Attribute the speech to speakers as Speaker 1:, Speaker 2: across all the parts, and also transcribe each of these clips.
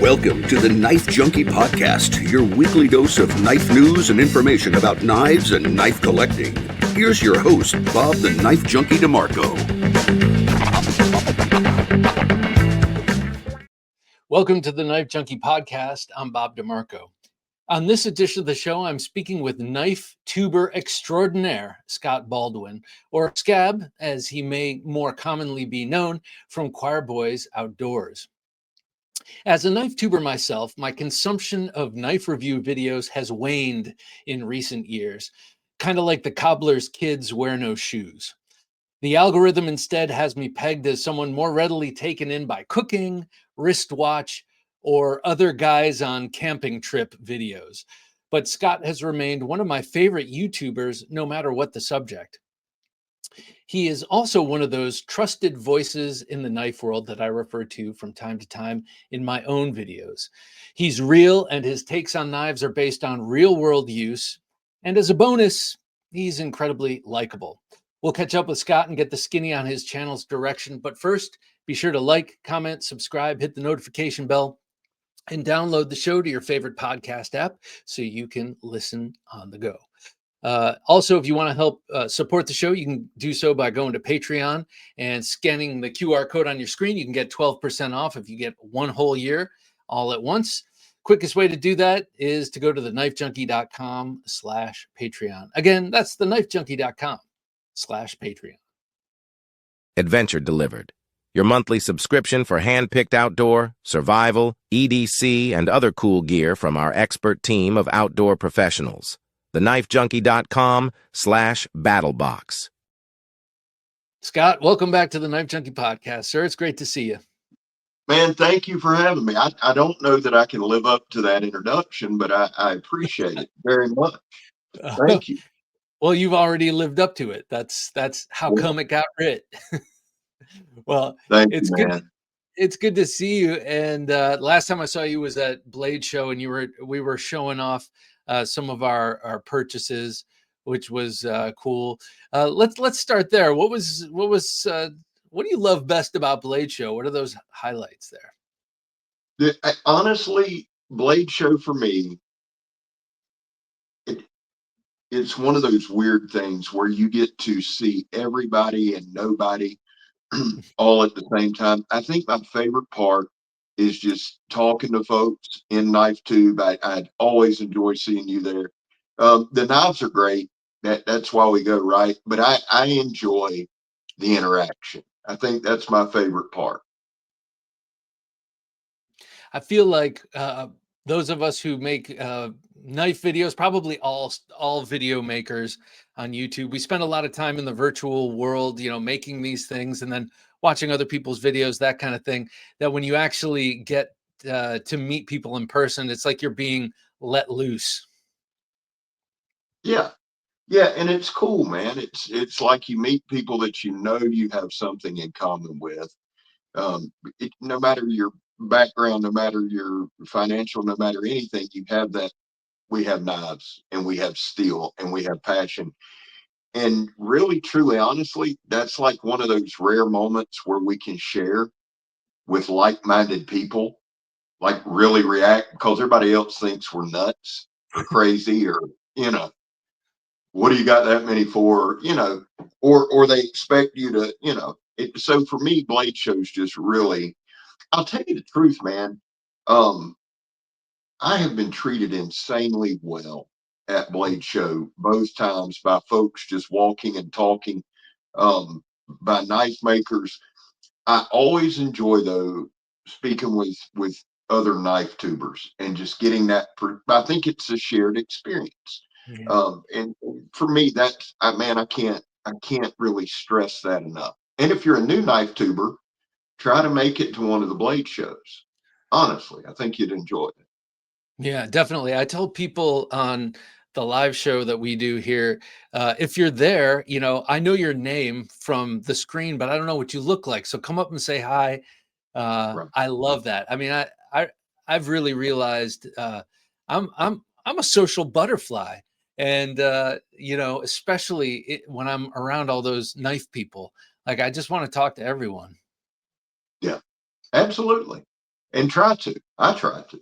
Speaker 1: Welcome to the Knife Junkie podcast, your weekly dose of knife news and information about knives and knife collecting. Here's your host, Bob the Knife Junkie DeMarco.
Speaker 2: Welcome to the Knife Junkie podcast. I'm Bob DeMarco. On this edition of the show, I'm speaking with knife tuber extraordinaire Scott Baldwin, or Scab, as he may more commonly be known, from Choirboyz Outdoors. As a knife tuber myself, my consumption of knife review videos has waned in recent years, kind of like the cobbler's kids wear no shoes. The algorithm instead has me pegged as someone more readily taken in by cooking, wristwatch, or other guys on camping trip videos. But Scott has remained one of my favorite YouTubers, no matter what the subject. He is also one of those trusted voices in the knife world that I refer to from time to time in my own videos. He's real, and his takes on knives are based on real world use. And as a bonus, he's incredibly likable. We'll catch up with Scott and get the skinny on his channel's direction. But first, be sure to like, comment, subscribe, hit the notification bell, and download the show to your favorite podcast app so you can listen on the go. Also, if you want to help support the show, you can do so by going to Patreon and scanning the QR code on your screen. You can get 12% off if you get one whole year all at once. Quickest way to do that is to go to TheKnifeJunkie.com/Patreon. Again, that's TheKnifeJunkie.com/Patreon.
Speaker 3: Adventure Delivered, your monthly subscription for hand-picked outdoor, survival, EDC, and other cool gear from our expert team of outdoor professionals. TheKnifeJunkie.com/BattleBox.
Speaker 2: Scott, welcome back to the Knife Junkie podcast, sir. It's great to see you.
Speaker 4: Man, thank you for having me. I don't know that I can live up to that introduction, but I appreciate it very much. Thank you.
Speaker 2: Well, you've already lived up to it. That's how come it got writ. Well,
Speaker 4: Thank
Speaker 2: it's
Speaker 4: you,
Speaker 2: good.
Speaker 4: man.
Speaker 2: It's good to see you. And last time I saw you was at Blade Show, and we were showing off some of our purchases, which was cool. Let's start there. What do you love best about Blade Show? What are those highlights there?
Speaker 4: Honestly, Blade Show for me, it's one of those weird things where you get to see everybody and nobody all at the same time. I think my favorite part is just talking to folks in Knife Tube. I always enjoy seeing you there. The knives are great. That's why we go, right? But I enjoy the interaction. I think that's my favorite part.
Speaker 2: I feel like those of us who make knife videos, probably all video makers on YouTube, we spend a lot of time in the virtual world, making these things and then watching other people's videos, that kind of thing, that when you actually get to meet people in person, it's like you're being let loose.
Speaker 4: Yeah. Yeah, and it's cool, man. It's like you meet people that you have something in common with. No matter your background, no matter your financial, no matter anything, you have that. We have knives and we have steel and we have passion. And really, truly, honestly, that's like one of those rare moments where we can share with like-minded people, like really react, because everybody else thinks we're nuts or crazy or, what do you got that many for? Or they expect you to, so for me, Blade Show's just really, I'll tell you the truth, man. I have been treated insanely well at Blade Show both times by folks just walking and talking, by knife makers. I always enjoy though speaking with other knife tubers and just getting that. I think it's a shared experience.
Speaker 2: Yeah.
Speaker 4: And for me, I can't really stress that enough. And if you're a new knife tuber, try to make it to one of the Blade shows. Honestly, I think you'd enjoy it.
Speaker 2: Yeah, definitely. I tell people on the live show that we do here, if you're there, I know your name from the screen, but I don't know what you look like. So come up and say hi.
Speaker 4: Right.
Speaker 2: I love that. I mean, I've really realized I'm a social butterfly, and especially when I'm around all those knife people, like I just want to talk to everyone.
Speaker 4: Yeah, absolutely. and I try to.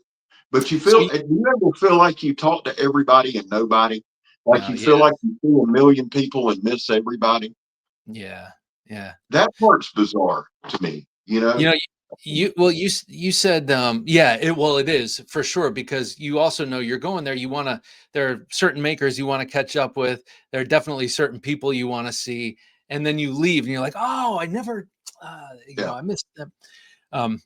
Speaker 4: But you
Speaker 2: So
Speaker 4: feel, do you ever feel like you talk to everybody and nobody? Like you
Speaker 2: yeah,
Speaker 4: feel like you see a million people and miss everybody?
Speaker 2: yeah, yeah.
Speaker 4: That part's bizarre to me, you
Speaker 2: You
Speaker 4: know?
Speaker 2: know, you said yeah, it is for sure, because you also know you're going there. You want to There are certain makers you want to catch up with. There are definitely certain people you want to see, and then you leave and you're like, oh, I never,
Speaker 4: Yeah.
Speaker 2: I missed them. Um,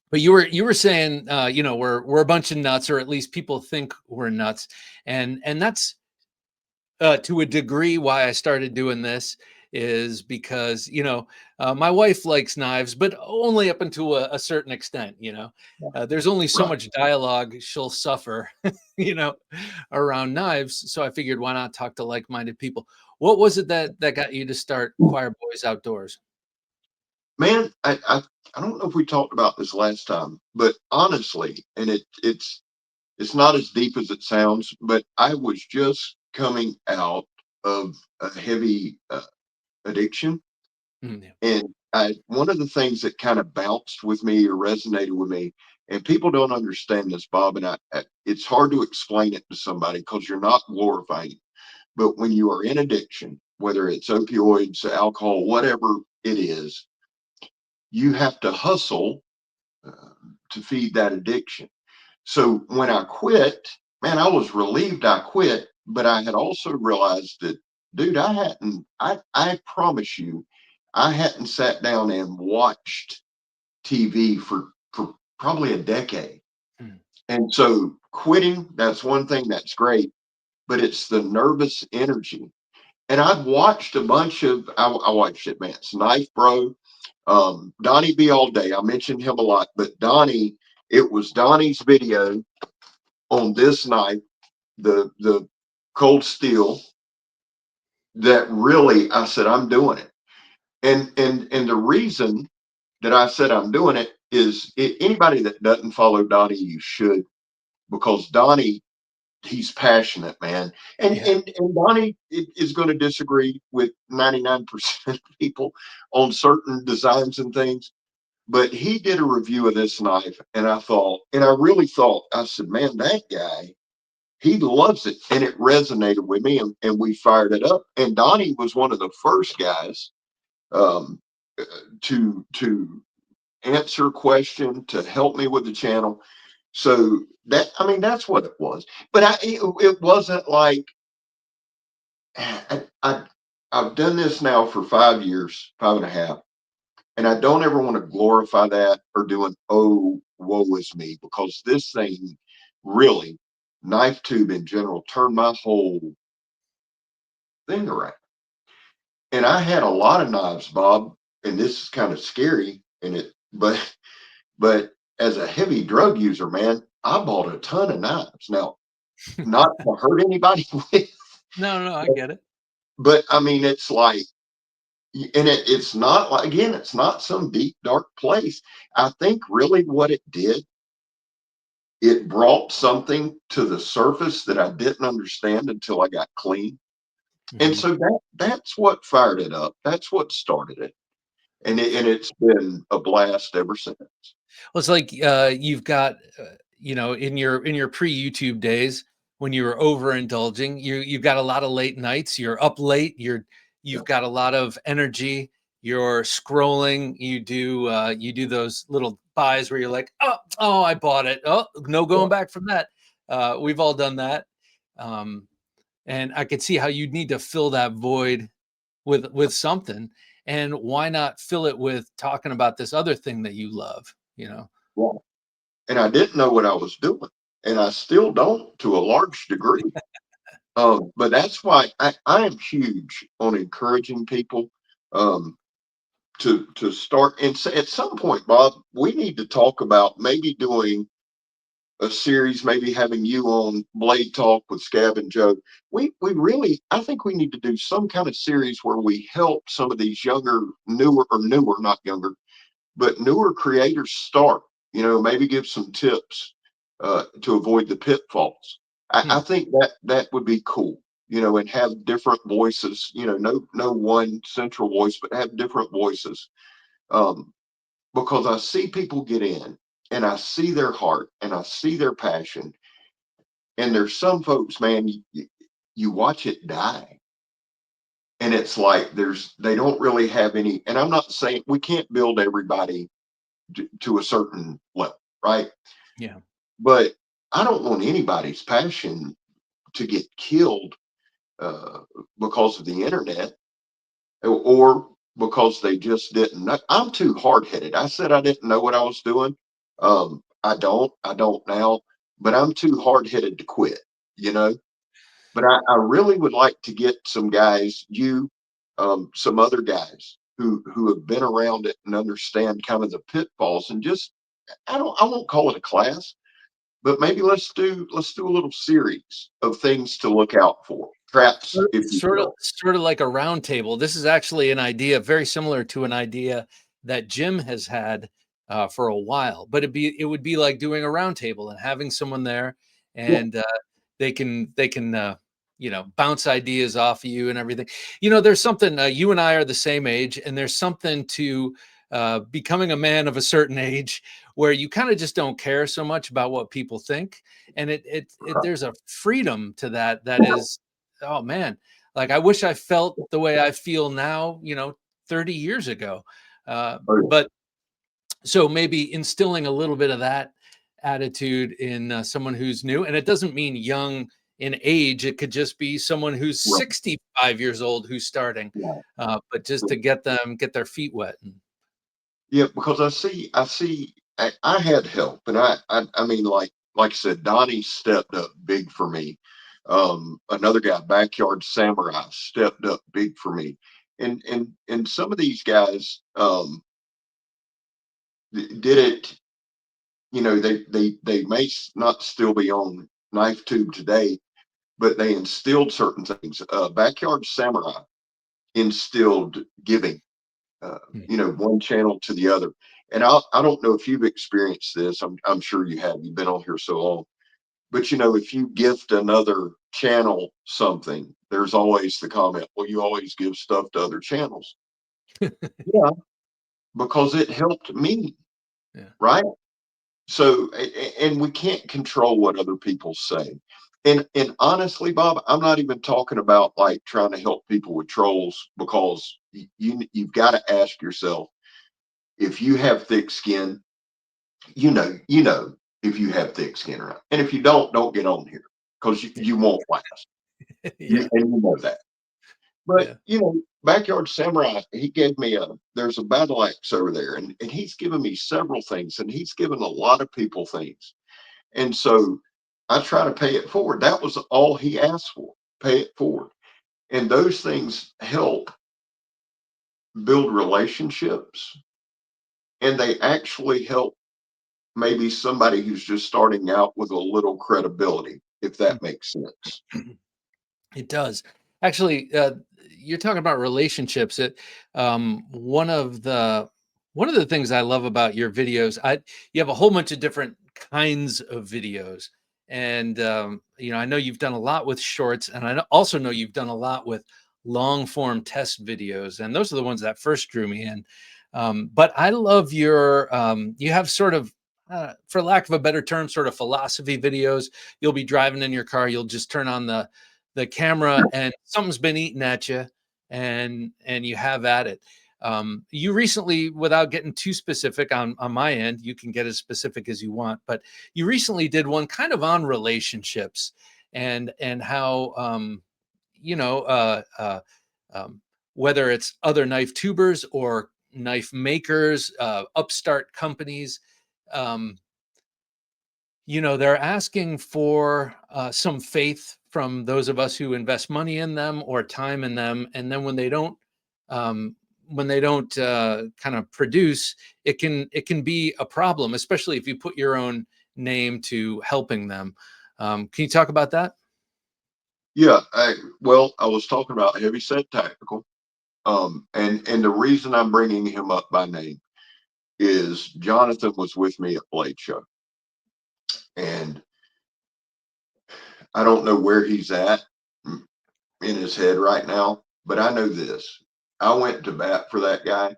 Speaker 2: but you were saying, we're a bunch of nuts, or at least people think we're nuts, and that's to a degree why I started doing this, is because my wife likes knives, but only up until a certain extent. There's only so
Speaker 4: Right.
Speaker 2: much dialogue she'll suffer, you know, around knives. So I figured, why not talk to like-minded people? What was it that got you to start Choirboyz Outdoors?
Speaker 4: Man, I don't know if we talked about this last time, but honestly, and it's not as deep as it sounds, but I was just coming out of a heavy addiction.
Speaker 2: Yeah.
Speaker 4: And one of the things that kind of bounced with me or resonated with me, and people don't understand this, Bob, and it's hard to explain it to somebody because you're not glorifying it. But when you are in addiction, whether it's opioids, alcohol, whatever it is, you have to hustle uh, to feed that addiction. So when I quit, man, I was relieved I quit, but I had also realized that, dude, I promise you, I hadn't sat down and watched TV for probably a decade.
Speaker 2: Mm.
Speaker 4: And so quitting, that's one thing that's great, but it's the nervous energy. And I've watched a bunch of, I watched Advanced Knife Bro, Donnie B all day. I mentioned him a lot, but it was Donnie's video on this knife, the cold steel, that really I said I'm doing it. And the reason that I said I'm doing it is anybody that doesn't follow Donnie, you should, because Donnie, he's passionate, man. And
Speaker 2: Yeah.
Speaker 4: and Donnie is going to disagree with 99% of people on certain designs and things. But he did a review of this knife, and I really thought, I said, man, that guy, he loves it. And it resonated with me, and we fired it up. And Donnie was one of the first guys um, uh, to answer a question, to help me with the channel. So I mean, that's what it was. But it wasn't like I I've done this now for 5 years, 5.5, and I don't ever want to glorify that or do an oh woe is me, because this thing really, knife tube in general, turned my whole thing around. And I had a lot of knives, Bob, and this is kind of scary, but as a heavy drug user, man, I bought a ton of knives. Now, not to hurt anybody with,
Speaker 2: No, no, I get it.
Speaker 4: but I mean, it's like, and it's not like, again, it's not some deep dark place. I think really what it did, it brought something to the surface that I didn't understand until I got clean. And
Speaker 2: Mhm.
Speaker 4: so that's what fired it up. That's what started it. And it's been a blast ever since.
Speaker 2: Well, it's like you've got, in your pre-YouTube days, when you were overindulging, you've got a lot of late nights. You're up late.
Speaker 4: Yeah.
Speaker 2: You've got a lot of energy. You're scrolling. You do those little buys where you're like, oh, I bought it. Oh, no going back from that. We've all done that, um, and I could see how you'd need to fill that void with something. And why not fill it with talking about this other thing that you love?
Speaker 4: Yeah. And I didn't know what I was doing. And I still don't, to a large degree. But that's why I am huge on encouraging people um, to start. And say, at some point, Bob, we need to talk about maybe doing a series, maybe having you on Blade Talk with Scab and Joe. We really, I think we need to do some kind of series where we help some of these younger, newer, not younger, but newer creators start. Maybe give some tips to avoid the pitfalls. I
Speaker 2: Hmm.
Speaker 4: think that would be cool. And have different voices. No one central voice, but have different voices. Um, because I see people get in and I see their heart and I see their passion. And there's some folks, man, you watch it die. And it's like they don't really have any, and I'm not saying we can't build everybody to a certain level, right?
Speaker 2: Yeah.
Speaker 4: But I don't want anybody's passion to get killed uh, because of the internet or because they just didn't know. I'm too hard headed. I said I didn't know what I was doing. I don't now, but I'm too hard headed to quit, you know? But I really would like to get some guys, some other guys who have been around it and understand kind of the pitfalls and just I won't call it a class, but maybe let's do a little series of things to look out for. Traps, if you will.
Speaker 2: Sort of like a round table. This is actually an idea very similar to an idea that Jim has had for a while, but it would be like doing a round table and having someone there,
Speaker 4: Yeah.
Speaker 2: and they can bounce ideas off of you and everything. There's something. You and I are the same age, and there's something to becoming a man of a certain age where you kind of just don't care so much about what people think, and there's a freedom to that is, oh man, like I wish I felt the way I feel now, 30 years ago. But so maybe instilling a little bit of that attitude in someone who's new, and it doesn't mean young in age. It could just be someone who's
Speaker 4: Right.
Speaker 2: 65 years old who's starting,
Speaker 4: Yeah.
Speaker 2: but just to get their feet wet.
Speaker 4: Yeah, because I had help, and I mean, like I said, Donnie stepped up big for me. Another guy, Backyard Samurai, stepped up big for me, and some of these guys did it. They may not still be on Knife Tube today, but they instilled certain things. Backyard Samurai instilled giving, one channel to the other. And I don't know if you've experienced this. I'm sure you have. You've been on here so long. But if you gift another channel something, there's always the comment, well, you always give stuff to other channels. Yeah, because it helped me,
Speaker 2: Yeah.
Speaker 4: right? So, and we can't control what other people say. And honestly, Bob, I'm not even talking about like trying to help people with trolls, because you've got to ask yourself, if you have thick skin, if you have thick skin or not. And if you don't get on here, because you won't last.
Speaker 2: Yeah.
Speaker 4: And you know that. But
Speaker 2: Yeah.
Speaker 4: Backyard Samurai, he gave me there's a battle axe over there, and he's given me several things, and he's given a lot of people things. And so I try to pay it forward. That was all he asked for. Pay it forward. And those things help build relationships, and they actually help maybe somebody who's just starting out with a little credibility, if that makes sense.
Speaker 2: It does. Actually, you're talking about relationships. One of the things I love about your videos, you have a whole bunch of different kinds of videos, and I know you've done a lot with shorts, and also know you've done a lot with long form test videos, and those are the ones that first drew me in. But I love you have sort of, for lack of a better term, sort of philosophy videos. You'll be driving in your car, you'll just turn on the camera and something's been eaten at you, and you have at it. You recently, without getting too specific on my end, you can get as specific as you want, but you recently did one kind of on relationships and how you know whether it's other knife tubers or knife makers, upstart companies, um, they're asking for some faith from those of us who invest money in them or time in them, and then um, when they don't kind of produce, it can be a problem, especially if you put your own name to helping them. Can you talk about that?
Speaker 4: Yeah. I was talking about Heavy Set Tactical. And the reason I'm bringing him up by name is Jonathan was with me at Blade Show, and I don't know where he's at in his head right now, but I know this. I went to bat for that guy,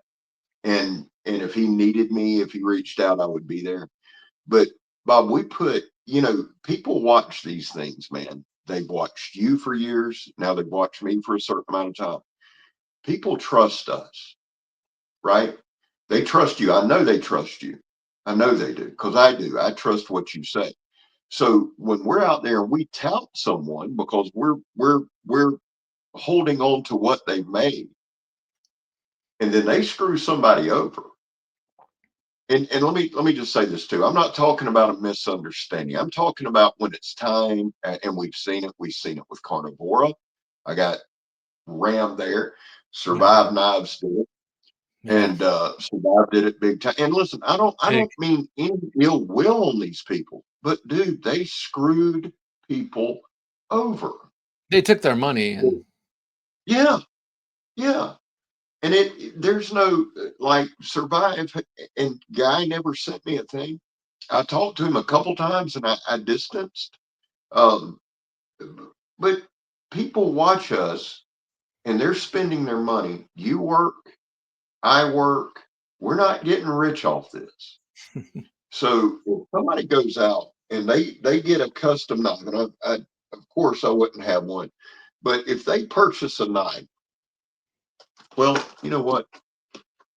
Speaker 4: and if he needed me, if he reached out, I would be there. But Bob, people watch these things, man. They've watched you for years. Now they've watched me for a certain amount of time. People trust us, right? They trust you. I know they trust you. I know they do, because I do. I trust what you say. So when we're out there and we tout someone because we're holding on to what they've made, and then they screw somebody over. And let me just say this too. I'm not talking about a misunderstanding. I'm talking about when it's time, and we've seen it. We've seen it with Carnivora. I got Ram there. Survive Knives did it.
Speaker 2: Yeah.
Speaker 4: And Scab did it big time. And listen, I
Speaker 2: Big.
Speaker 4: don't mean any ill will on these people, but dude, they screwed people over.
Speaker 2: They took their money and
Speaker 4: Yeah, yeah. And there's no like Survive, and Guy never sent me a thing. I talked to him a couple times and I distanced. Um, but people watch us and they're spending their money. You work, I work. We're not getting rich off this. So if somebody goes out and they get a custom knife, and of course I wouldn't have one, but if they purchase a knife, well, you know what?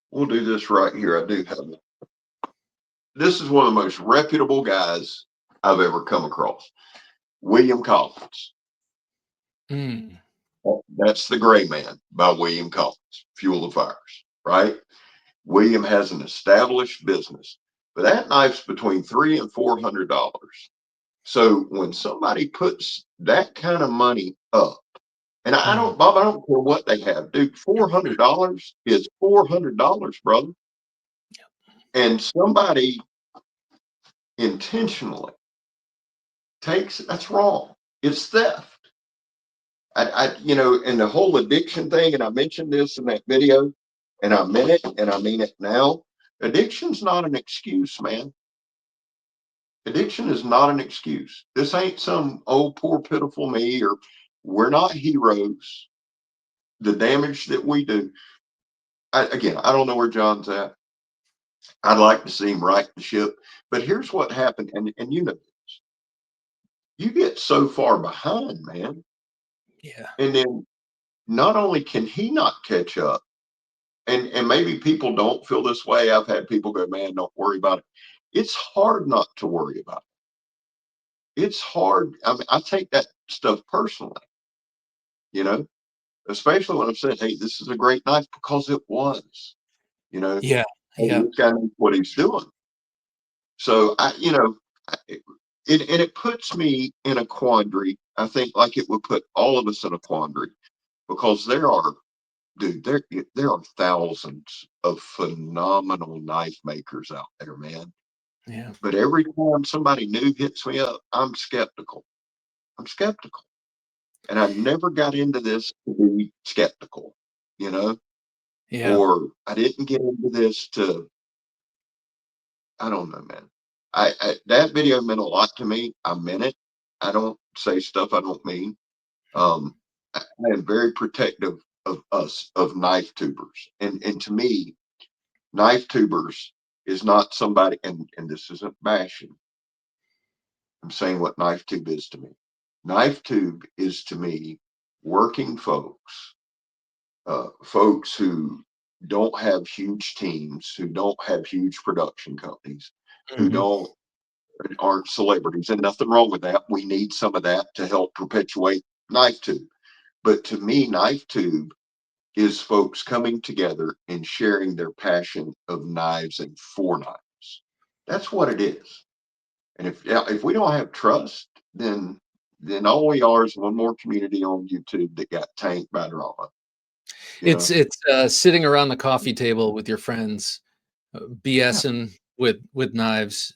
Speaker 4: We'll do this right here. I do have one. This is one of the most reputable guys I've ever come across. William Collins.
Speaker 2: mm,
Speaker 4: That's The Gray Man by William Collins, Fuel the Fires, right? William has an established business, but that knife's between $300 and $400. So when somebody puts that kind of money up, and I
Speaker 2: mm,
Speaker 4: don't, Bob, I don't care what they have, dude. $400 is $400, brother. And somebody intentionally that's wrong. It's theft. And the whole addiction thing, and I mentioned this in that video, and I meant it, and I mean it now. Addiction's not an excuse, man. Addiction is not an excuse. This ain't some old poor pitiful me, or we're not heroes. The damage that we do. Again, I don't know where John's at. I'd like to see him right the ship. But here's what happened, and you know this. You get so far behind, man.
Speaker 2: yeah.
Speaker 4: And then not only can he not catch up, and maybe people don't feel this way. I've had people go, man, don't worry about it. It's hard not to worry about it. It's hard. I mean, I take that stuff personally, you know, especially when I'm saying, hey, this is a great knife, because it was, you know,
Speaker 2: Yeah.
Speaker 4: hey,
Speaker 2: Yeah.
Speaker 4: this guy knows what he's doing. So and it puts me in a quandary. I think like it would put all of us in a quandary, because dude, there are thousands of phenomenal knife makers out there, man.
Speaker 2: Yeah.
Speaker 4: But every time somebody new hits me up, I'm skeptical. I'm skeptical. And I never got into this to be skeptical, you know,
Speaker 2: Yeah.
Speaker 4: or I didn't get into this I don't know, man. That video meant a lot to me. I meant it. I don't say stuff I don't mean. I am very protective of us, of knife tubers. And to me, knife tubers is not somebody, and this isn't bashing. I'm saying what knife tube is to me. Knife tube is to me working folks, folks who don't have huge teams, who don't have huge production companies, who
Speaker 2: Mhm.
Speaker 4: don't aren't celebrities, and nothing wrong with that. We need some of that to help perpetuate knife tube. But to me, knife tube is folks coming together and sharing their passion of knives and for knives. That's what it is. And if we don't have trust, then all we are is one more community on YouTube that got tanked by drama. You know?
Speaker 2: It's sitting around the coffee table with your friends,
Speaker 4: Yeah.
Speaker 2: BSing with knives.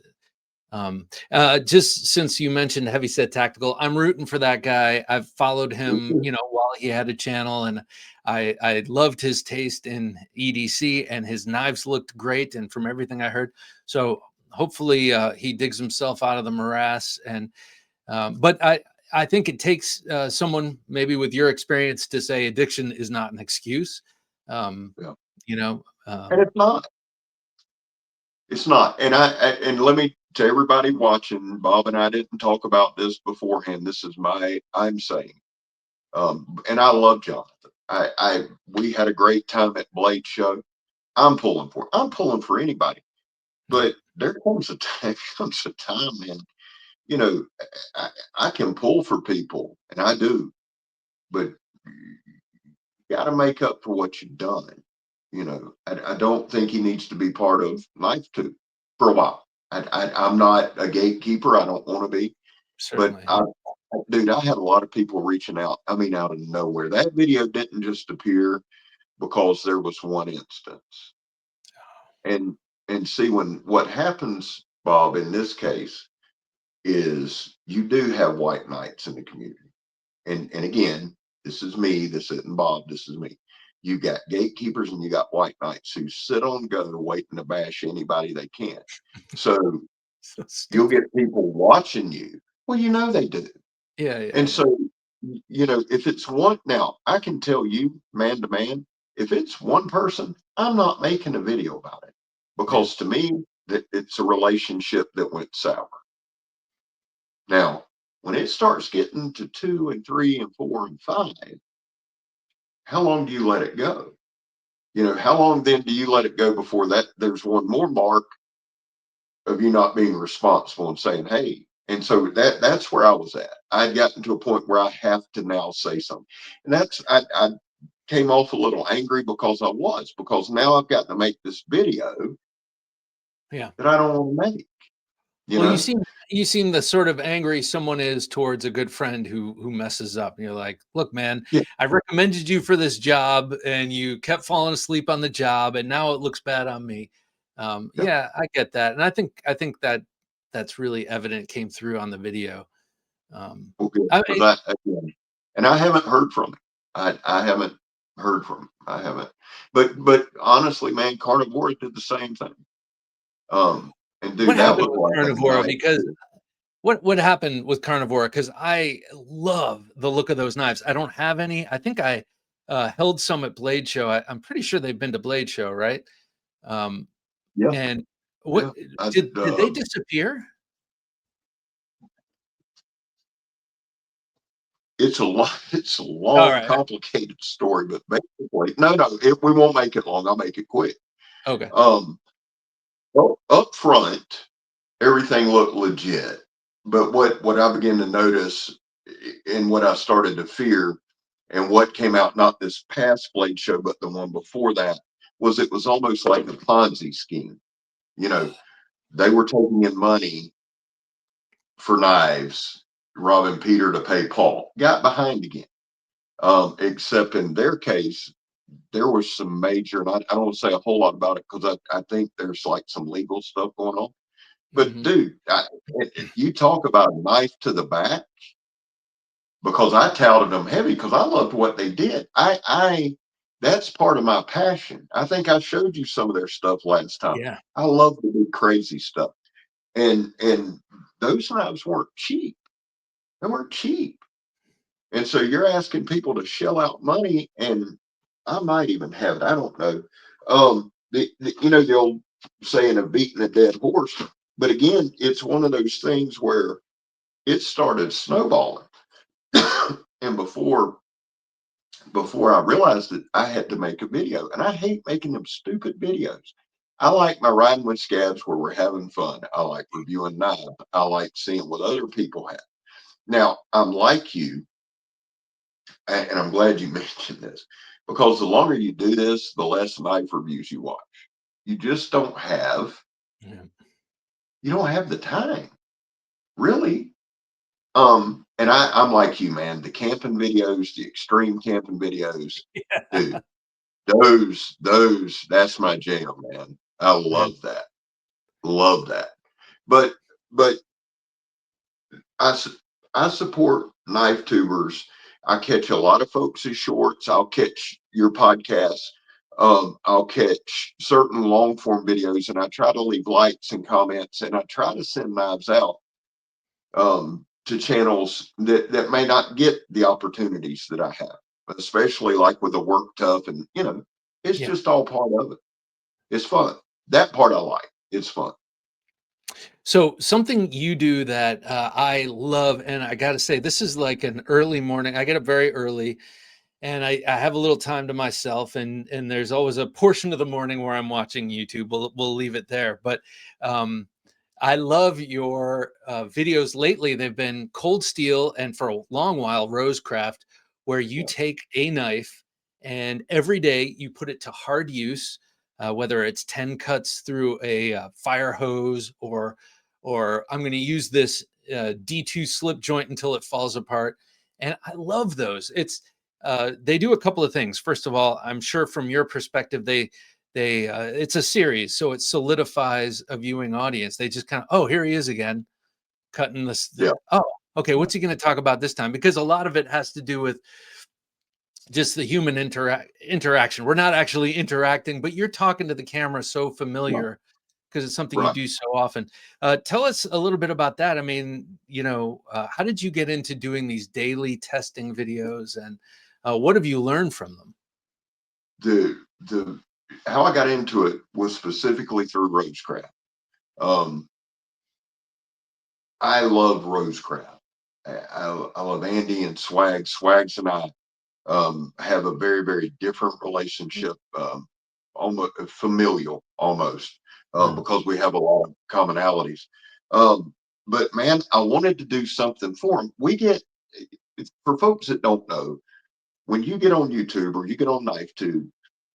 Speaker 2: Just since you mentioned Heavy Set Tactical, I'm rooting for that guy. I've followed him, while he had a channel, and I loved his taste in EDC, and his knives looked great. And from everything I heard, so hopefully he digs himself out of the morass. And but I think it takes someone maybe with your experience to say addiction is not an excuse. Um,
Speaker 4: Yeah.
Speaker 2: you know,
Speaker 4: And it's not. It's not. And let me to everybody watching, Bob and I didn't talk about this beforehand. This is I'm saying, and I love Jonathan. We had a great time at Blade Show. I'm pulling for anybody, but there comes a time, man. You know, I can pull for people, and I do, but you got to make up for what you've done. You know, I don't think he needs to be part of Knife Tube for a while. I'm not a gatekeeper. I don't want to be, but
Speaker 2: Certainly.
Speaker 4: dude, I had a lot of people reaching out. I mean, out of nowhere. That video didn't just appear because there was one instance. And see, what happens, Bob, in this case, is you do have white knights in the community. And again, this is me, this isn't Bob, this is me. You got gatekeepers and you got white knights who sit on go waiting to bash anybody they can. So
Speaker 2: So
Speaker 4: you'll
Speaker 2: stupid.
Speaker 4: get people watching you. Well, you know they do.
Speaker 2: Yeah, yeah,
Speaker 4: And
Speaker 2: yeah.
Speaker 4: so, you know, if it's one, now I can tell you man to man, if it's one person, I'm not making a video about it
Speaker 2: Yeah.
Speaker 4: because to me, that it's a relationship that went sour. Now, when it starts getting to 2 and 3 and 4 and 5, how long do you let it go? You know, how long then do you let it go before that there's one more mark of you not being responsible and saying, hey, and so that's where I was at. I'd gotten to a point where I have to now say something. And I came off a little angry because now I've got to make this video
Speaker 2: Yeah.
Speaker 4: that I don't want to make, you
Speaker 2: Well,
Speaker 4: know?
Speaker 2: you seem the sort of angry someone is towards a good friend who messes up. And you're like, look, man,
Speaker 4: Yeah.
Speaker 2: I recommended you for this job and you kept falling asleep on the job and now it looks bad on me.
Speaker 4: Yeah.
Speaker 2: Yeah, I get that. And I think that that's really evident, came through on the video.
Speaker 4: Well, good.
Speaker 2: I mean,
Speaker 4: Because again, and I haven't heard from him. I haven't heard from him. I haven't. But honestly, man, Carnivore did the same thing. And
Speaker 2: what
Speaker 4: dude, that
Speaker 2: happened
Speaker 4: was
Speaker 2: with
Speaker 4: like a
Speaker 2: Carnivora?
Speaker 4: night.
Speaker 2: Because what happened with Carnivora? Because I love the look of those knives. I don't have any. I think I held some at Blade Show. I'm pretty sure they've been to Blade Show, right? Um,
Speaker 4: Yeah,
Speaker 2: and what
Speaker 4: yeah. I,
Speaker 2: did they disappear?
Speaker 4: it's a lot. It's a
Speaker 2: All
Speaker 4: long,
Speaker 2: right.
Speaker 4: complicated story, but basically, no. We won't make it long. I'll make it quick.
Speaker 2: Okay.
Speaker 4: Um, up front, everything looked legit. But what I began to notice and what I started to fear and what came out, not this past Blade Show, but the one before that, was it was almost like a Ponzi scheme. You know, they were taking in money for knives, robbing Peter to pay Paul. Got behind again. Except in their case, there was some major, and I don't want to say a whole lot about it because I think there's like some legal stuff going on. But
Speaker 2: Mhm.
Speaker 4: dude, you talk about a knife to the back because I touted them heavy because I loved what they did. That's part of my passion. I think I showed you some of their stuff last time.
Speaker 2: Yeah.
Speaker 4: I love to do crazy stuff, and those knives weren't cheap. They weren't cheap, and so you're asking people to shell out money, and I might even have it. I don't know. You know the old saying of beating a dead horse, but again, it's one of those things where it started snowballing, and before I realized it, I had to make a video. And I hate making them stupid videos. I like my riding with scabs where we're having fun. I like reviewing knives. I like seeing what other people have. Now, I'm like you, and I'm glad you mentioned this, because the longer you do this, the less knife reviews you watch. You just
Speaker 2: Yeah.
Speaker 4: you don't have the time, really. And I'm like you, man. The camping videos, the extreme camping videos, dude. That's my jam, man. I
Speaker 2: Yeah.
Speaker 4: love that. But but I I support knife tubers. I catch a lot of folks' shorts. I'll catch your podcast. I'll catch certain long form videos, and I try to leave likes and comments, and I try to send knives out to channels that may not get the opportunities that I have, especially like with the work tough, and it's
Speaker 2: Yeah.
Speaker 4: just all part of it. It's fun. That part I like. It's fun.
Speaker 2: So something you do that I love, and I got to say, this is like an early morning. I get up very early, and I have a little time to myself, and there's always a portion of the morning where I'm watching YouTube. We'll leave it there, but um, I love your videos lately. They've been cold steel, and for a long while, rosecraft, where you
Speaker 4: Yeah.
Speaker 2: take a knife and every day you put it to hard use, whether it's 10 cuts through a fire hose, or I'm going to use this D2 slip joint until it falls apart. And I love those. They do a couple of things. First of all, I'm sure from your perspective, they it's a series, so it solidifies a viewing audience. They just kind of, oh, here he is again, cutting this.
Speaker 4: Yeah.
Speaker 2: Oh, okay, what's he going to talk about this time? Because a lot of it has to do with just the human interaction. We're not actually interacting, but you're talking to the camera so
Speaker 4: Right.
Speaker 2: familiar because it's something you
Speaker 4: Right.
Speaker 2: do so often. Tell us a little bit about that. I mean, how did you get into doing these daily testing videos, and what have you learned from them?
Speaker 4: The how I got into it was specifically through Rosecraft. Um, I love Rosecraft. I love Andy and Swag. Swags and I have a very, very different relationship, almost familial, almost,
Speaker 2: Mhm.
Speaker 4: because we have a lot of commonalities. Um, but man, I wanted to do something for them. For folks that don't know, when you get on YouTube or you get on KnifeTube,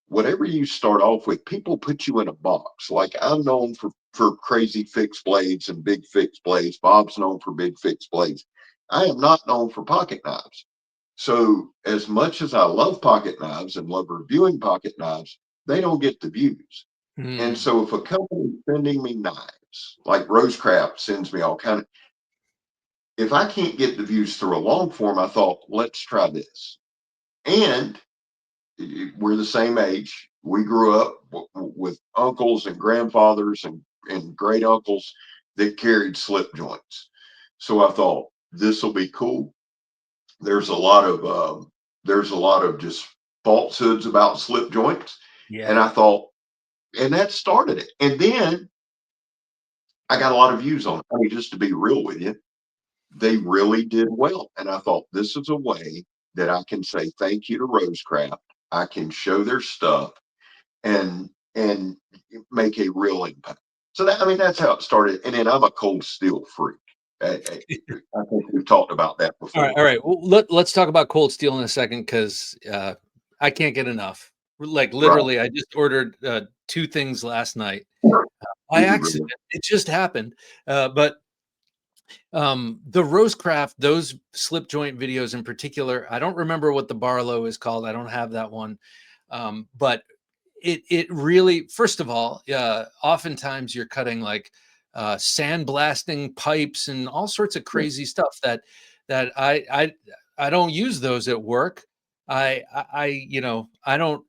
Speaker 4: whatever you start off with, people put you in a box. Like I'm known for crazy fixed blades and big fixed blades. Bob's known for big fixed blades. I am not known for pocket knives. So as much as I love pocket knives and love reviewing pocket knives, they don't get the views. And
Speaker 2: Mm.
Speaker 4: so if a company sending me knives, like Rosecraft sends me all kind of, if I can't get the views through a long form, I thought, let's try this. And we're the same age. We grew up with uncles and grandfathers and great uncles that carried slip joints. So I thought this will be cool. There's a lot of just falsehoods about slip joints, and
Speaker 2: Yeah.
Speaker 4: I thought, and that started it. And then I got a lot of views on it. I mean, just to be real with you, they really did well. And I thought this is a way that I can say thank you to Rosecraft. I can show their stuff and make a real impact. So that, I mean, that's how it started. And then I'm a cold steel freak. I think we've talked about that
Speaker 2: All right,
Speaker 4: before.
Speaker 2: all right. Well, let's talk about cold steel in a second because I can't get enough. Like
Speaker 4: Right.
Speaker 2: literally, I just ordered two things last night by
Speaker 4: Did you
Speaker 2: accident.
Speaker 4: really?
Speaker 2: It just happened. But the Rosecraft, those slip joint videos in particular, I don't remember what the Barlow is called. I don't have that one. But it really, first of all, oftentimes you're cutting like sandblasting pipes and all sorts of
Speaker 4: Yeah.
Speaker 2: crazy stuff that I don't use those at work. I don't.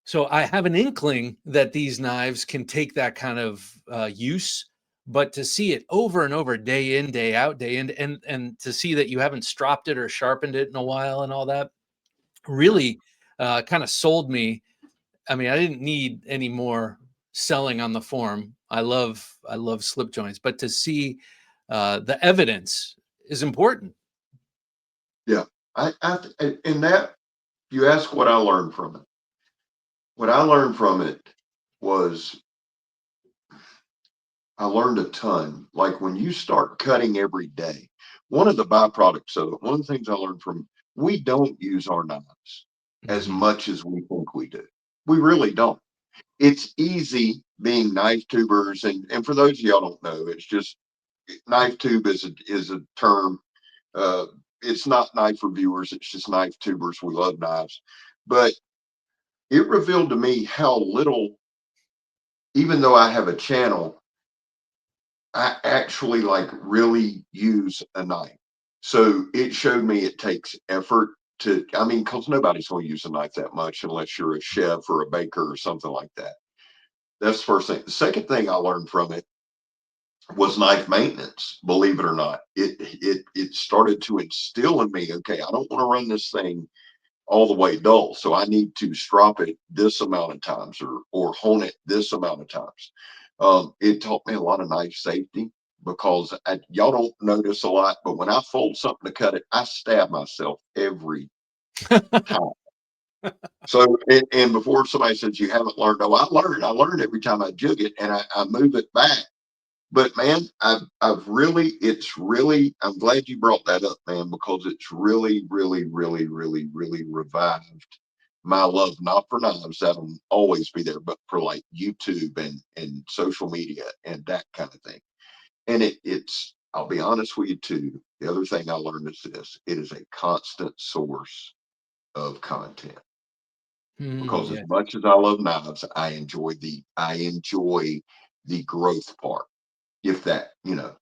Speaker 2: So I have an inkling that these knives can take that kind of use, but to see it over and over, day in, day out, day in, and to see that you haven't stropped it or sharpened it in a while and all that,
Speaker 4: Yeah.
Speaker 2: really kind of sold me. I mean, I didn't need any more selling on the form. I love slip joints, but to see the evidence is important.
Speaker 4: Yeah. In that, you ask what I learned from it. What I learned from it was I learned a ton. Like when you start cutting every day, one of the byproducts of it, one of the things I learned from, we don't use our knives as
Speaker 2: Mhm.
Speaker 4: much as we think we do. We really don't. It's easy being knife tubers, and for those of y'all don't know, it's just knife tube is a term. Uh, it's not knife reviewers. It's just knife tubers. We love knives, but it revealed to me how little, even though I have a channel, I actually like really use a knife. So it showed me it takes effort to, I mean, because nobody's going to use a knife that much unless you're a chef or a baker or something like that. That's the first thing. The second thing I learned from it was knife maintenance. Believe it or not, it started to instill in me. Okay, I don't want to run this thing all the way dull, so I need to strop it this amount of times or hone it this amount of times. It taught me a lot of knife safety because y'all don't notice a lot, but when I fold something to cut it, I stab myself every time. So, and before somebody says you haven't learned, oh, I learned every time I jig it and I move it back. But man, I've really, it's really, I'm glad you brought that up, man, because it's really, really, really, really, really revived my love, not for knives, that'll always be there, but for like YouTube and social media and that kind of thing. And it's, I'll be honest with you too. The other thing I learned is this: it is a constant source of content. Because as
Speaker 2: Yeah.
Speaker 4: much as I love knives, I enjoy the growth part. If that,
Speaker 2: Yeah.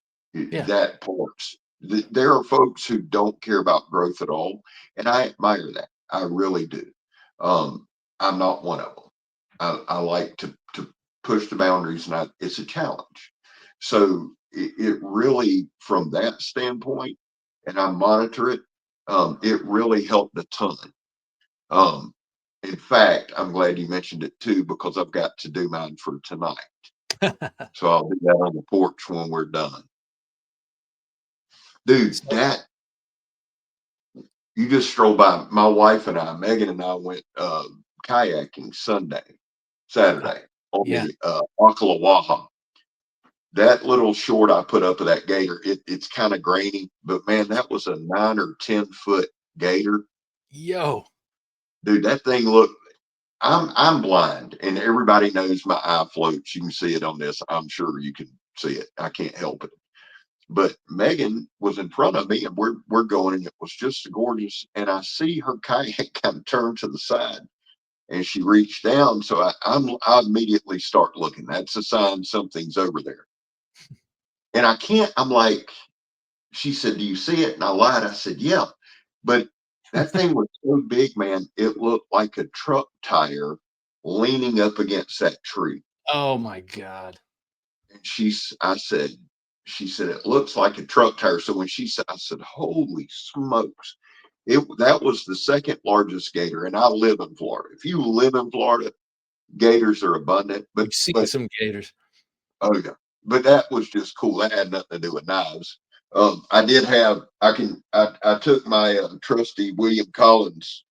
Speaker 4: that parts. There are folks who don't care about growth at all, and I admire that. I really do. Um, I'm not one of them. I like to push the boundaries, and it's a challenge. So it really, from that standpoint, and I monitor it. It really helped a ton. Um, in fact, I'm glad you mentioned it too, because I've got to do mine for tonight. So I'll do that on the porch when we're done. Dude,
Speaker 2: So,
Speaker 4: that you just stroll by. My wife and I, Megan and I, went kayaking
Speaker 2: uh,
Speaker 4: Saturday on
Speaker 2: yeah.
Speaker 4: the Ocklawaha. That little short I put up of that gator, it's kind of grainy, but man, that was a 9 or 10 foot gator.
Speaker 2: Yo.
Speaker 4: Dude, that thing looked. I'm blind, and everybody knows my eye floats. You can see it on this. I'm sure you can see it. I can't help it. But Megan was in front of me, and we're going, and it was just gorgeous. And I see her kayak kind of turn to the side, and she reached down. So I immediately start looking. That's a sign something's over there. And I can't. I'm like, she said, "Do you see it?" And I lied. I said, "Yeah," but that thing was so big, man. It looked like a truck tire leaning up against that tree.
Speaker 2: Oh my God.
Speaker 4: And she said, it looks like a truck tire. So when she said, I said, holy smokes. That was the second largest gator. And I live in Florida. If you live in Florida, gators are abundant.
Speaker 2: You've seen some gators.
Speaker 4: Oh yeah. But that was just cool. That had nothing to do with knives. I did have, I took my trusty William Collins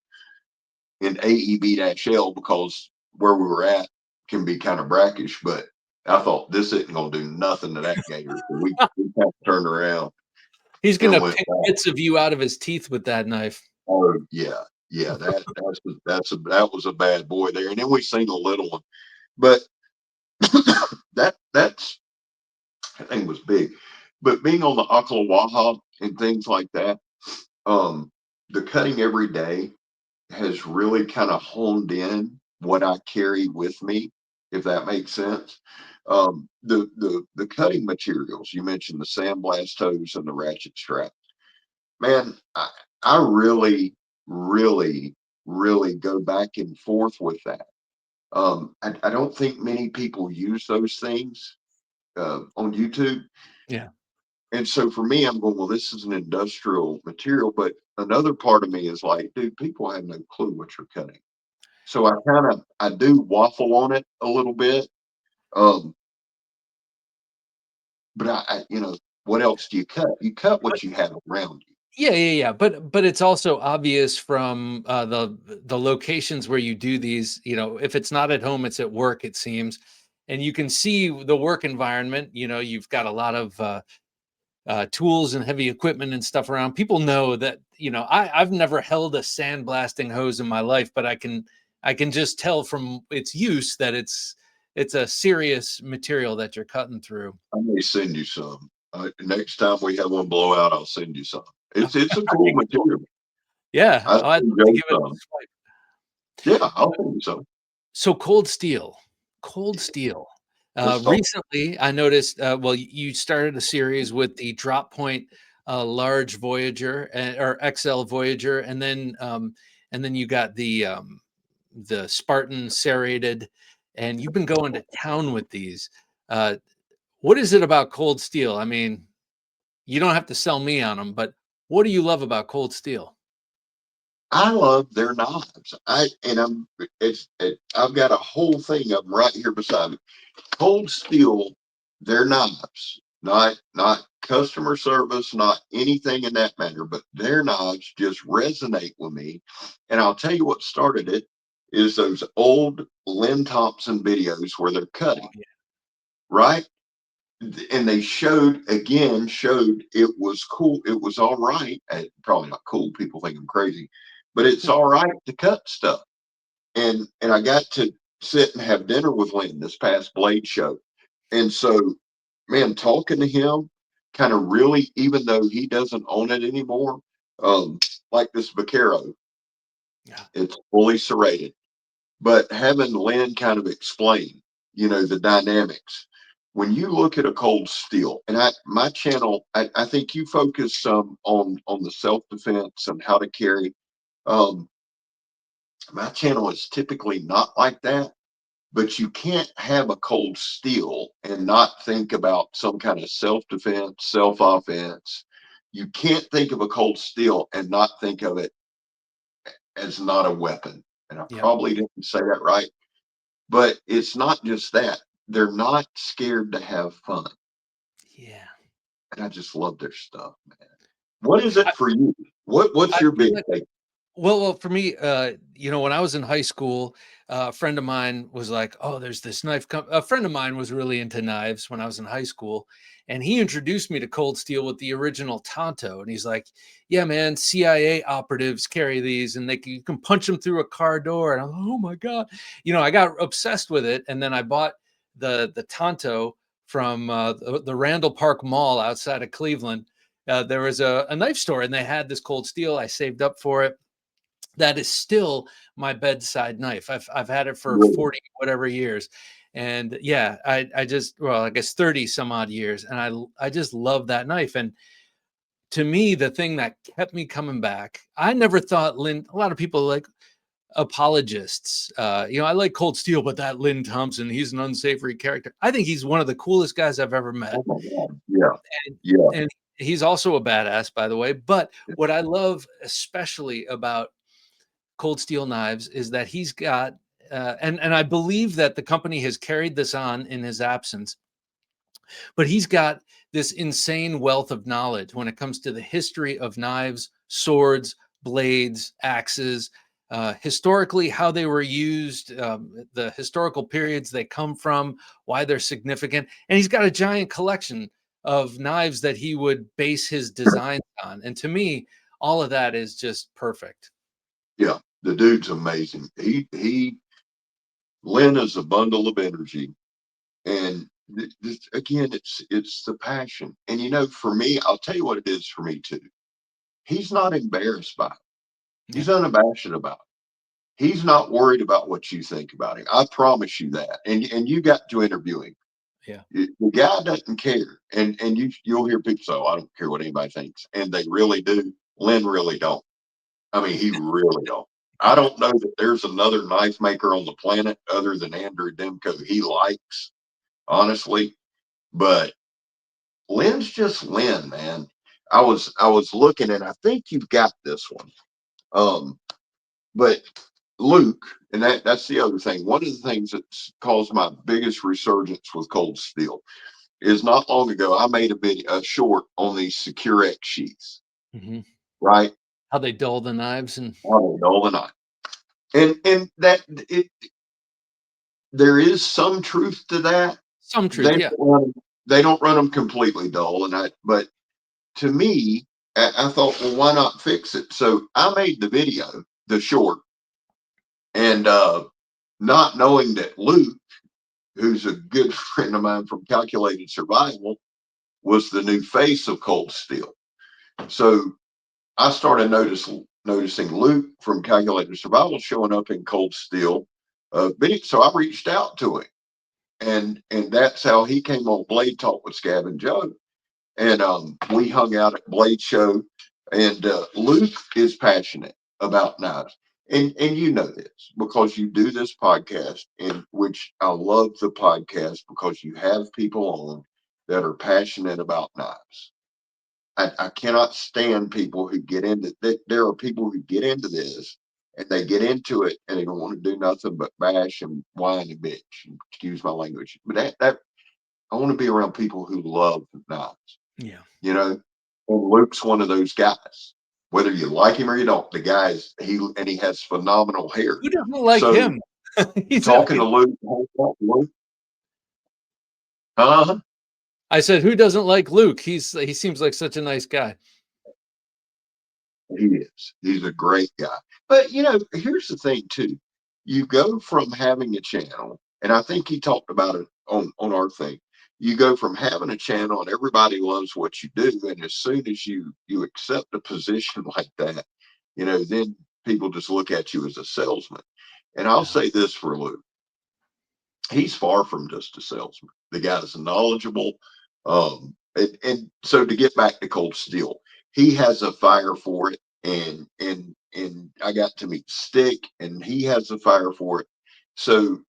Speaker 4: in AEB-L because where we were at can be kind of brackish, but I thought this isn't going to do nothing to that gator. So we kind of turned around
Speaker 2: He's
Speaker 4: and
Speaker 2: gonna
Speaker 4: went
Speaker 2: pick
Speaker 4: back.
Speaker 2: bits of you out of his teeth with that knife.
Speaker 4: Oh yeah, yeah. That was a bad boy there. And then we seen a little one, but that's that thing was big. But being on the Ocklawaha and things like that, um, the cutting every day has really kind of honed in what I carry with me, if that makes sense. The cutting materials you mentioned, the sandblast hose and the ratchet strap. Man, I really, really, really go back and forth with that. I don't think many people use those things on YouTube.
Speaker 2: Yeah.
Speaker 4: And so for me, I'm going, well, this is an industrial material. But another part of me is like, dude, people have no clue what you're cutting. So I do waffle on it a little bit. Um, but what else do you cut? You cut
Speaker 2: But
Speaker 4: what you have around you.
Speaker 2: yeah. But it's also obvious from the locations where you do these. If it's not at home, it's at work. It seems, and you can see the work environment. You've got a lot of tools and heavy equipment and stuff around. People know that. I've never held a sandblasting hose in my life, but I can just tell from its use that it's a serious material that you're cutting through.
Speaker 4: I may send you some. Next time we have one blow out, I'll send you some. It's a
Speaker 2: I
Speaker 4: cool
Speaker 2: think so.
Speaker 4: material.
Speaker 2: Yeah,
Speaker 4: I'll
Speaker 2: I'd
Speaker 4: send
Speaker 2: love to
Speaker 4: you
Speaker 2: give it a
Speaker 4: some.
Speaker 2: swipe.
Speaker 4: Yeah, I'll send you some.
Speaker 2: So cold steel, cold steel.
Speaker 4: Let's talk.
Speaker 2: Recently, I noticed. Well, you started a series with the drop point large Voyager or XL Voyager, and then you got the Spartan serrated, and you've been going to town with these. Uh, what is it about cold steel? I mean, you don't have to sell me on them, but what do you love about cold steel?
Speaker 4: I love their knives. I've got a whole thing of them right here beside me. Cold Steel, their knives, not customer service, not anything in that matter, but their knives just resonate with me. And I'll tell you what started it is those old Lynn Thompson videos where they're cutting, right? And they showed it was cool. It was all right. Probably not cool. People think I'm crazy, but it's all right to cut stuff. And I got to sit and have dinner with Lynn this past Blade show. And so, man, talking to him kind of really, even though he doesn't own it anymore, like this Vaquero,
Speaker 2: Yeah.
Speaker 4: it's fully serrated. But having Lynn kind of explain, the dynamics. When you look at a Cold Steel, and my channel, I think you focus some on the self defense and how to carry. Um, my channel is typically not like that, but you can't have a Cold Steel and not think about some kind of self defense, self offense. You can't think of a Cold Steel and not think of it as not a weapon. And I
Speaker 2: Yep.
Speaker 4: probably didn't say that right, but it's not just that. They're not scared to have fun.
Speaker 2: Yeah.
Speaker 4: And I just love their stuff, man. What is
Speaker 2: I,
Speaker 4: it for you? What's
Speaker 2: I
Speaker 4: your
Speaker 2: feel
Speaker 4: big
Speaker 2: like
Speaker 4: thing?
Speaker 2: well, for me, when I was in high school, a friend of mine was like, "Oh, there's this A friend of mine was really into knives when I was in high school, and he introduced me to Cold Steel with the original Tonto. And he's like, "Yeah, man, CIA operatives carry these, and you can punch them through a car door." And I'm like, "Oh my god!" I got obsessed with it, and then I bought the Tonto from the Randall Park Mall outside of Cleveland. There was a knife store, and they had this Cold Steel. I saved up for it. That is still my bedside knife. I've had it for
Speaker 4: Really?
Speaker 2: 40 whatever years. And yeah, I just, well, I guess 30 some odd years. And I just love that knife. And to me, the thing that kept me coming back, I never thought a lot of people like apologists. I like Cold Steel, but that Lynn Thompson, he's an unsavory character. I think he's one of the coolest guys I've ever met.
Speaker 4: Oh my God. Yeah.
Speaker 2: And,
Speaker 4: Yeah.
Speaker 2: and he's also a badass, by the way. But what I love especially about Cold Steel Knives is that he's got, and I believe that the company has carried this on in his absence, but he's got this insane wealth of knowledge when it comes to the history of knives, swords, blades, axes, historically how they were used, the historical periods they come from, why they're significant, and he's got a giant collection of knives that he would base his designs on. And to me, all of that is just perfect.
Speaker 4: Yeah. The dude's amazing. Lynn is a bundle of energy. And again, it's the passion. And for me, I'll tell you what it is for me too. He's not embarrassed by it.
Speaker 2: Yeah.
Speaker 4: He's unabashed about it. He's not worried about what you think about him. I promise you that. And you got to interview him.
Speaker 2: Yeah.
Speaker 4: The guy doesn't care. And you'll hear people say, "Oh, I don't care what anybody thinks," and they really do. Lynn really don't. I mean, he really don't. I don't know that there's another knife maker on the planet other than Andrew Demko he likes, honestly. But Lynn's just Lynn, man. I was looking, and I think you've got this one. But Luke, and that's the other thing. One of the things that's caused my biggest resurgence with Cold Steel is not long ago I made a short on these Secure X sheaths,
Speaker 2: Hmm.
Speaker 4: right?
Speaker 2: How they dull the knives and
Speaker 4: All the night. And that there is some truth to that.
Speaker 2: some
Speaker 4: They
Speaker 2: truth. Yeah.
Speaker 4: don't run, they don't run them completely dull, but to me, I thought, well, why not fix it? So I made the video, the short, and not knowing that Luke, who's a good friend of mine from Calculated Survival, was the new face of Cold Steel. So I started noticing Luke from Calculated Survival showing up in Cold Steel video. So I reached out to him, and that's how he came on Blade Talk with Scab and Joe. And we hung out at Blade Show. And Luke is passionate about knives, and you know this because you do this podcast, in which I love the podcast because you have people on that are passionate about knives. I cannot stand people who get into that. There are people who get into this and they get into it and they don't want to do nothing but bash and whine and bitch. Excuse my language, but that I want to be around people who love knives.
Speaker 2: Yeah.
Speaker 4: You know, and Luke's one of those guys. Whether you like him or you don't, the guy's he has phenomenal hair.
Speaker 2: Who doesn't like
Speaker 4: So
Speaker 2: him?
Speaker 4: talking to Luke, huh?
Speaker 2: I said, who doesn't like Luke? He seems like such a nice guy.
Speaker 4: He is. He's a great guy. But here's the thing too. You go from having a channel, and I think he talked about it on our thing. You go from having a channel and everybody loves what you do, and as soon as you accept a position like that, then people just look at you as a salesman. And I'll
Speaker 2: Yeah.
Speaker 4: say this for Luke. He's far from just a salesman. The guy's knowledgeable. And so to get back to cold steel, he has a fire for it. And I got to meet Stick, and he has a fire for it. So,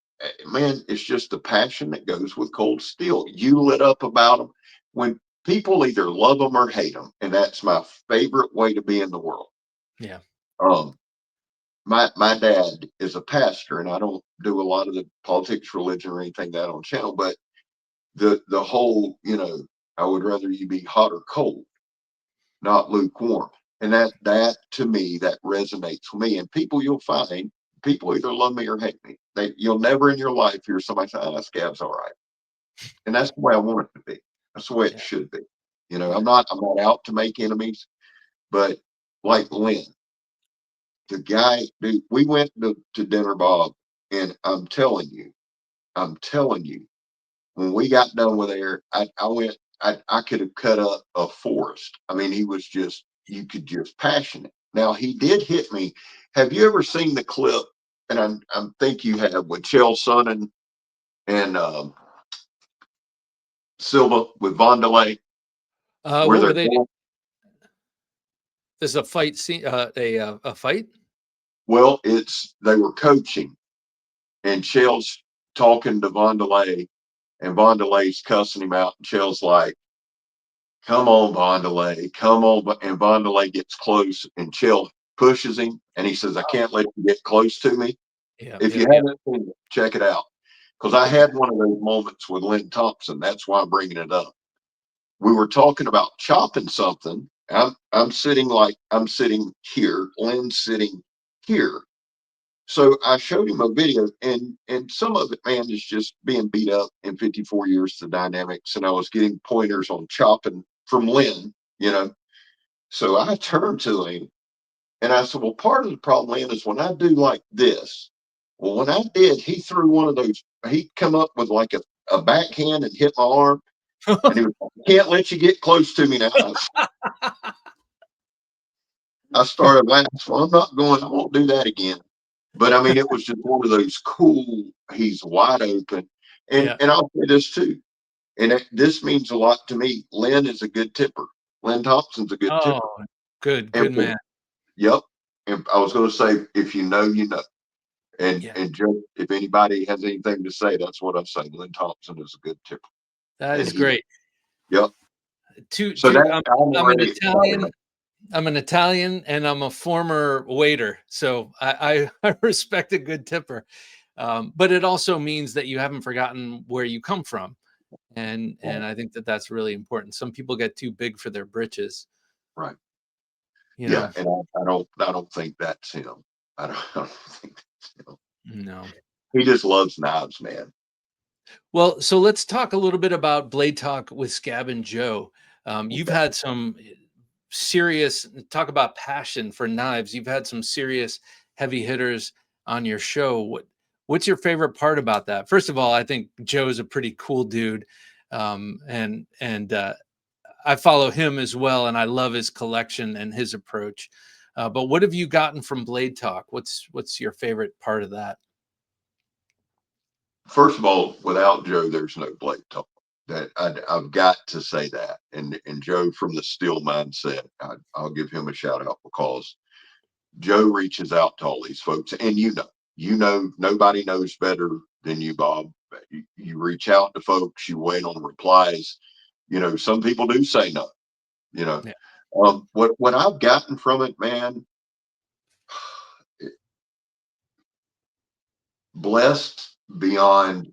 Speaker 4: man, it's just the passion that goes with cold steel. You lit up about them when people either love them or hate them, and that's my favorite way to be in the world.
Speaker 2: Yeah.
Speaker 4: Um, my dad is a pastor, and I don't do a lot of the politics, religion, or anything that on channel, but the whole, I would rather you be hot or cold, not lukewarm. And that to me, that resonates with me. And people, you'll find people either love me or hate me. You'll never in your life hear somebody say, "Ah, Scab's all right." And that's the way I want it to be. That's the way it
Speaker 2: Yeah.
Speaker 4: should be.
Speaker 2: Yeah.
Speaker 4: I'm not out to make enemies, but like Lynn, the guy, dude, we went to dinner, Bob, and I'm telling you, when we got done with there, I could have cut up a forest. I mean, he was just, you could just passionate. Now he did hit me. Have you ever seen the clip? And I think you have, with Chael Sonnen and Silva with Vondelay, where
Speaker 2: What were
Speaker 4: they're
Speaker 2: they?
Speaker 4: going.
Speaker 2: There's a fight scene. A fight.
Speaker 4: Well, they were coaching, and Chael's talking to Vondelay, and Vondelay's cussing him out, and Chael's like, "Come on, Vondelay, come on." And Vondelay gets close, and Chael pushes him, and he says, "I can't let you get close to me."
Speaker 2: Yeah.
Speaker 4: If
Speaker 2: Yeah.
Speaker 4: you
Speaker 2: Yeah.
Speaker 4: haven't seen it, check it out. Because I had one of those moments with Lynn Thompson. That's why I'm bringing it up. We were talking about chopping something. I'm sitting here. Lynn's sitting here. So I showed him a video, and some of it, man, is just being beat up in 54 years the dynamics. And I was getting pointers on chopping from Lynn. So I turned to him and I said, "Well, part of the problem, Lynn, is when I do like this." Well, when I did, he threw one of those, he'd come up with like a backhand and hit my arm. And he was like, "I can't let you get close to me now." I started laughing. Well, I won't do that again. But I mean, it was just one of those cool, he's wide open. And
Speaker 2: Yeah.
Speaker 4: and I'll say this too, and this means a lot to me. Lynn is a good tipper. Lynn Thompson's a good
Speaker 2: Oh,
Speaker 4: tipper.
Speaker 2: good
Speaker 4: And
Speaker 2: man.
Speaker 4: yep. And I was going to say, if you know, you know.
Speaker 2: Yeah.
Speaker 4: And Joe, if anybody has anything to say, that's what I say. Lynn Thompson is a good tipper.
Speaker 2: That
Speaker 4: And
Speaker 2: is great.
Speaker 4: yep.
Speaker 2: Two,
Speaker 4: So
Speaker 2: two.
Speaker 4: that
Speaker 2: I'm,
Speaker 4: I'm
Speaker 2: I'm an
Speaker 4: already
Speaker 2: Italian.
Speaker 4: excited.
Speaker 2: I'm an Italian, and I'm a former waiter, so I respect a good tipper. But it also means that you haven't forgotten where you come from, and I think that that's really important. Some people get too big for their britches,
Speaker 4: Right.
Speaker 2: you
Speaker 4: Yeah.
Speaker 2: know.
Speaker 4: And I don't think that's him. I don't think that's him.
Speaker 2: No.
Speaker 4: He just loves knives, man.
Speaker 2: Well, so let's talk a little bit about Blade Talk with Scab and Joe. You've had some serious talk about passion for knives. You've had some serious heavy hitters on your show. What's your favorite part about that? First of all, I think Joe's a pretty cool dude, and I follow him as well, and I love his collection and his approach. But what have you gotten from Blade Talk? What's your favorite part of that?
Speaker 4: First of all, without Joe, there's no Blade Talk. I've got to say that. And Joe from the Steel Mindset, I'll give him a shout out, because Joe reaches out to all these folks, and nobody knows better than you, Bob. You reach out to folks, you wait on replies. Some people do say no, you know.
Speaker 2: Yeah.
Speaker 4: What I've gotten from it, man, blessed beyond.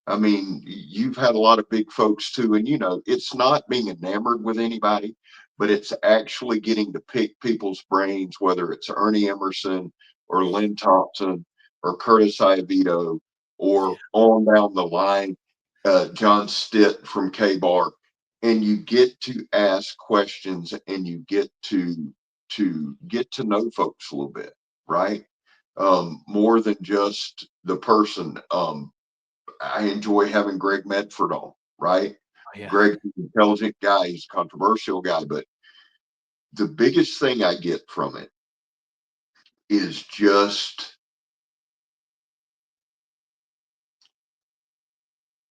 Speaker 4: I mean, you've had a lot of big folks too, and you know, it's not being enamored with anybody, but it's actually getting to pick people's brains, whether it's Ernie Emerson or Lynn Thompson or Curtis Iovito or on down the line, John Stitt from K-Bar, and you get to ask questions and you get to know folks a little bit, right? More than just the person. I enjoy having Greg Medford on, right?
Speaker 2: Oh, yeah.
Speaker 4: Greg's an intelligent guy, he's a controversial guy, but the biggest thing I get from it is just,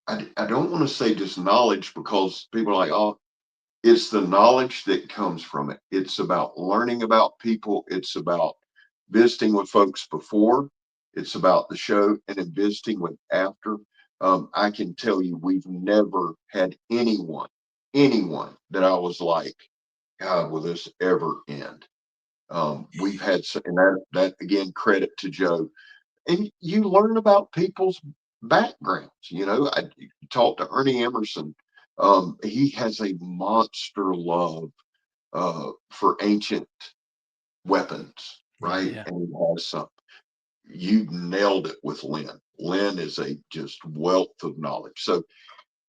Speaker 4: I don't want to say just knowledge because people are like, oh, it's the knowledge that comes from it. It's about learning about people. It's about visiting with folks before. It's about the show and then visiting with after. I can tell you, we've never had anyone that I was like, God, will this ever end? We've had, and that again, credit to Joe. And you learn about people's backgrounds. You know, I talked to Ernie Emerson. He has a monster love for ancient weapons, right?
Speaker 2: Yeah.
Speaker 4: And he has some. You nailed it with Lynn. Lynn is a just wealth of knowledge. So,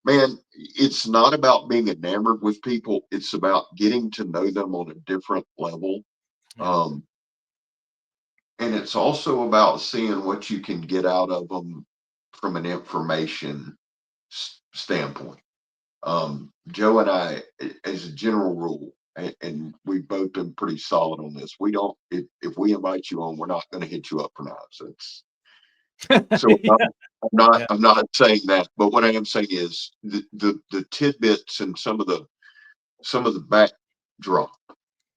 Speaker 4: man, it's not about being enamored with people. It's about getting to know them on a different level.
Speaker 2: Yeah.
Speaker 4: Um, and it's also about seeing what you can get out of them from an information standpoint. Joe and I, as a general rule, and we've both been pretty solid on this. We don't, if we invite you on, we're not going to hit you up for knives. So
Speaker 2: Yeah. Yeah.
Speaker 4: I'm not saying that, but what I am saying is the tidbits and some of the backdrop,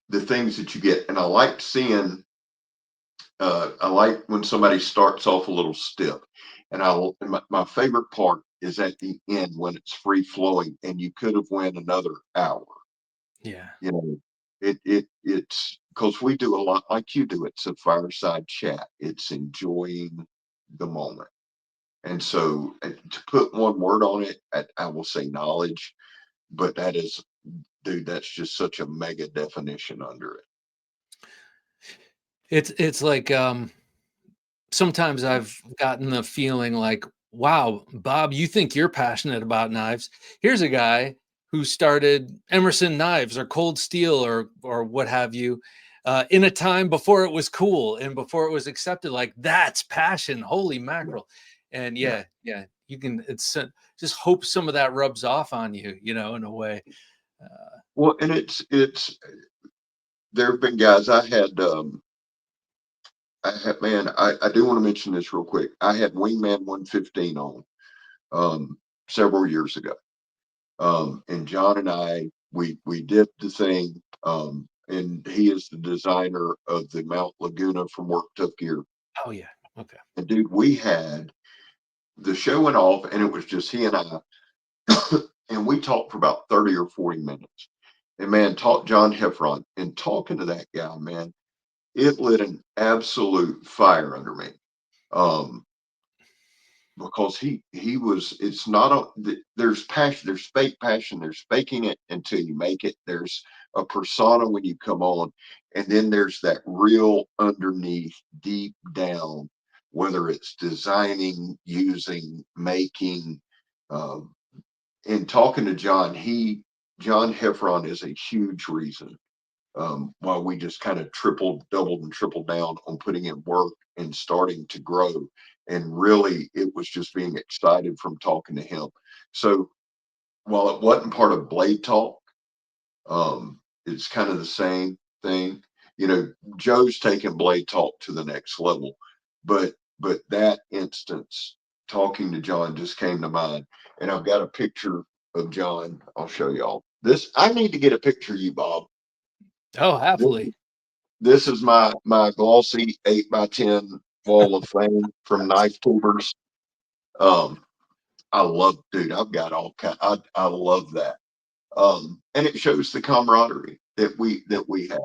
Speaker 4: the things that you get, and I like seeing. I like when somebody starts off a little stiff, and my favorite part is at the end when it's free flowing, and you could have went another hour.
Speaker 2: Yeah.
Speaker 4: You know, it's because we do a lot like you do. It's a fireside chat. It's enjoying the moment. And so to put one word on it, I will say knowledge, but that is, dude, that's just such a mega definition under it.
Speaker 2: It's like sometimes I've gotten the feeling like, wow, Bob, you think you're passionate about knives. Here's a guy who started Emerson Knives or Cold Steel or what have you, in a time before it was cool and before it was accepted. Like, that's passion. Holy mackerel. And
Speaker 4: Yeah.
Speaker 2: yeah, you can, it's just hope some of that rubs off on you, in a way.
Speaker 4: Well, and it's there have been guys man, I do want to mention this real quick. I had Wingman 115 on several years ago. And John and I, we did the thing. And he is the designer of the Mount Laguna from Work Tough Gear.
Speaker 2: Oh yeah. Okay.
Speaker 4: And dude, we had the show went off and it was just he and I, and we talked for about 30 or 40 minutes. And man, talk John Heffron, and talking to that guy, man, it lit an absolute fire under me. Um, because he was, it's not there's passion, there's fake passion, there's faking it until you make it, there's a persona when you come on, and then there's that real underneath deep down, whether it's designing, using, making. um, and talking to John, John Heffron is a huge reason while we just kind of tripled, doubled, and tripled down on putting in work and starting to grow. And really, it was just being excited from talking to him. So while it wasn't part of Blade Talk, it's kind of the same thing. You know, Joe's taking Blade Talk to the next level, but that instance, talking to John just came to mind, and I've got a picture of John. I'll show y'all this. I need to get a picture of you, Bob.
Speaker 2: Oh,
Speaker 4: This,
Speaker 2: happily.
Speaker 4: this is my glossy 8x10 wall of fame from Knife Tubers. Um, I love, dude. I've got all kind. I love that. And it shows the camaraderie that we have.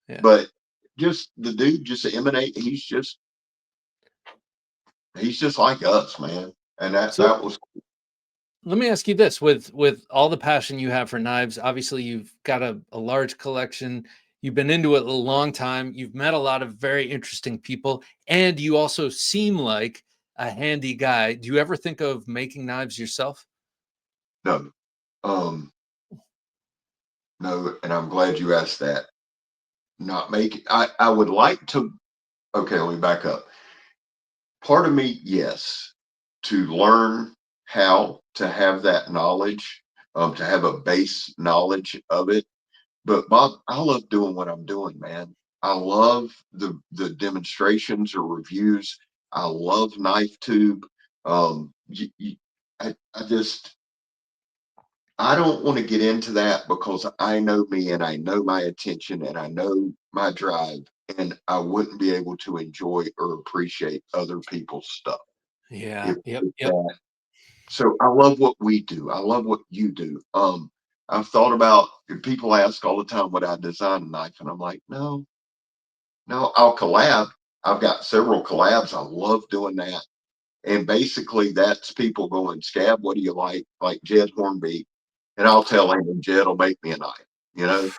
Speaker 2: Yeah.
Speaker 4: But just the dude just emanate. He's just like us, man. And
Speaker 2: So
Speaker 4: that was
Speaker 2: let me ask you this: with all the passion you have for knives, obviously you've got a large collection. You've been into it a long time. You've met a lot of very interesting people, and you also seem like a handy guy. Do you ever think of making knives yourself?
Speaker 4: no, um, no. And I'm glad you asked that. Not make. I would like to. Okay, let me back up. Part of me, yes, to learn how to have that knowledge, to have a base knowledge of it. But Bob, I love doing what I'm doing, man. I love the demonstrations or reviews. I love knife tube. I just I don't want to get into that because I know me and I know my attention and I know my drive, and I wouldn't be able to enjoy or appreciate other people's stuff.
Speaker 2: Yeah.
Speaker 4: If,
Speaker 2: Yep.
Speaker 4: if
Speaker 2: Yep.
Speaker 4: that, so I love what we do. I love what you do. I've thought about, people ask all the time would I design a knife, and I'm like, no, no, I'll collab. I've got several collabs. I love doing that. And basically that's people going, Scab, what do you like Jed Hornbeak? And I'll tell him, Jed will make me a knife. You know,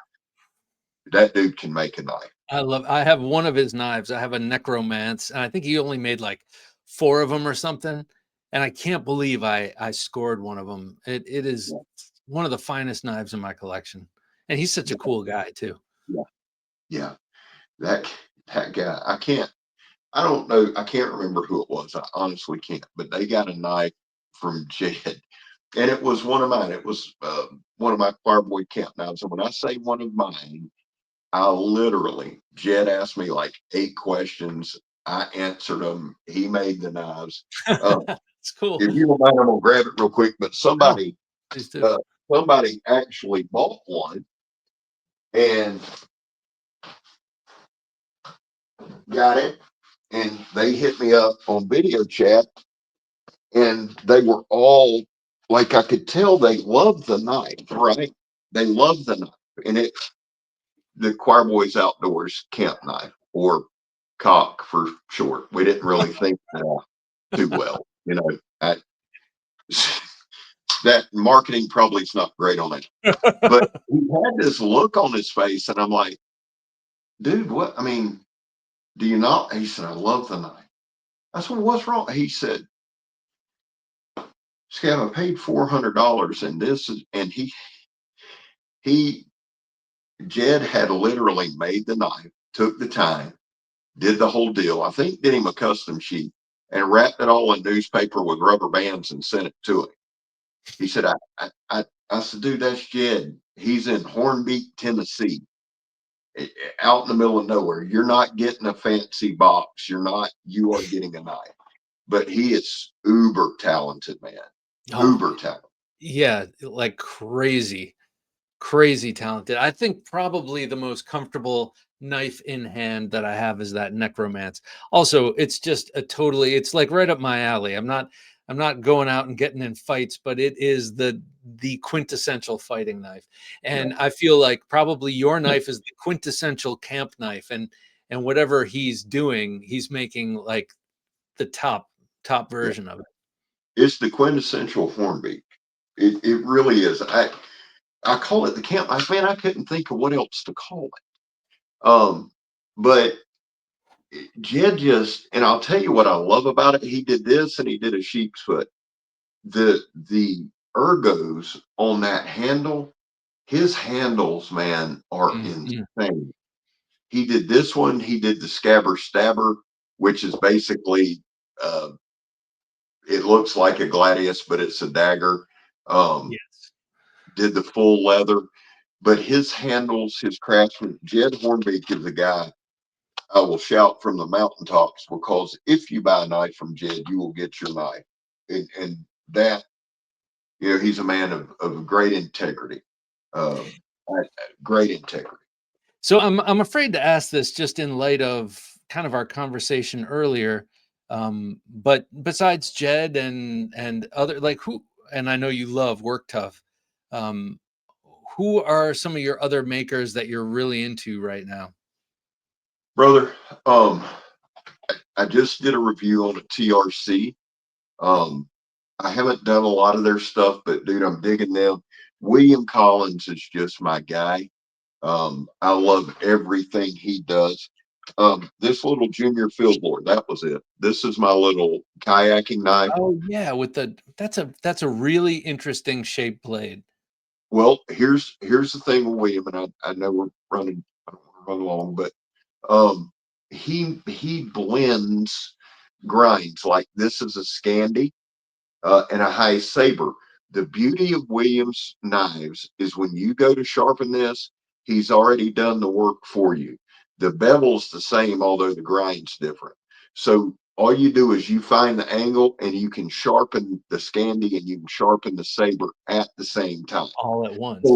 Speaker 4: that dude can make a knife.
Speaker 2: I have one of his knives. I have a necromance, and I think he only made like 4 of them or something. And I can't believe I scored one of them. It is one of the finest knives in my collection. And he's such a cool guy too.
Speaker 4: Yeah. Yeah. That that guy. I don't know. I can't remember who it was. I honestly can't. But they got a knife from Jed, and it was one of mine. It was one of my Choirboy camp knives. And when I say one of mine, I literally, Jed asked me like 8 questions. I answered them. He made the knives. Uh,
Speaker 2: It's cool.
Speaker 4: if you don't mind, I'm gonna grab it real quick. But
Speaker 2: No, please do.
Speaker 4: somebody actually bought one and got it, and they hit me up on video chat, and they were all like, I could tell they loved the knife, right? They loved the knife, and it's the Choirboyz Outdoors camp knife, or cock for short. We didn't really think too well, you know. I, that marketing probably is not great on it, but he had this look on his face, and I'm like, dude, what? I mean, do you not? He said, I love the knife. I said, well, what's wrong? He said, Scab, I paid $400, and this is, and he, Jed had literally made the knife, took the time, did the whole deal. I think did him a custom sheet and wrapped it all in newspaper with rubber bands and sent it to him. He said, I said, dude, that's Jed. He's in Hornbeak, Tennessee, out in the middle of nowhere. You're not getting a fancy box. You are getting a knife. But he is uber talented, man.
Speaker 2: Oh,
Speaker 4: Uber talented.
Speaker 2: yeah, like crazy talented. I think probably the most comfortable knife in hand that I have is that necromance. Also, it's just it's like right up my alley. I'm not going out and getting in fights, but it is the quintessential fighting knife. And I feel like probably your knife is the quintessential camp knife, and whatever he's doing, he's making like the top
Speaker 4: Yeah.
Speaker 2: version of it.
Speaker 4: It's the quintessential Hornbeak. It really is. I call it the camp knife. Man, I couldn't think of what else to call it. But Jed just, and I'll tell you what I love about it. He did this and he did a sheep's foot. The ergos on that handle, his handles, man, are
Speaker 2: Mhm.
Speaker 4: insane. He did this one. He did the scabber stabber, which is basically, uh, it looks like a gladius, but it's a dagger. Um,
Speaker 2: Yes.
Speaker 4: did the full leather, but his handles, his craftsman, Jed Hornbeak is a guy I will shout from the mountaintops, because if you buy a knife from Jed, you will get your knife. And that, he's a man of great integrity. Um, great integrity.
Speaker 2: So I'm afraid to ask this just in light of kind of our conversation earlier. But besides Jed and other like who, and I know you love Work Tough. Um, who are some of your other makers that you're really into right now?
Speaker 4: Brother, I just did a review on a TRC.
Speaker 2: Oh,
Speaker 4: I haven't done a lot of their stuff, but dude, I'm digging them. William Collins is just my guy. I love everything he does. This little junior field board, that was it. This is my little kayaking knife.
Speaker 2: oh yeah, with the that's a really interesting shaped blade.
Speaker 4: Well, here's the thing with William, and I know we're running, I don't want to run long, but um, he blends grinds like this is a Scandi and a high saber. The beauty of Williams knives is when you go to sharpen this, he's already done the work for you. The bevel's the same, although the grind's different. So all you do is you find the angle and you can sharpen the Scandi and you can sharpen the saber at the same time.
Speaker 2: All at
Speaker 4: So
Speaker 2: once.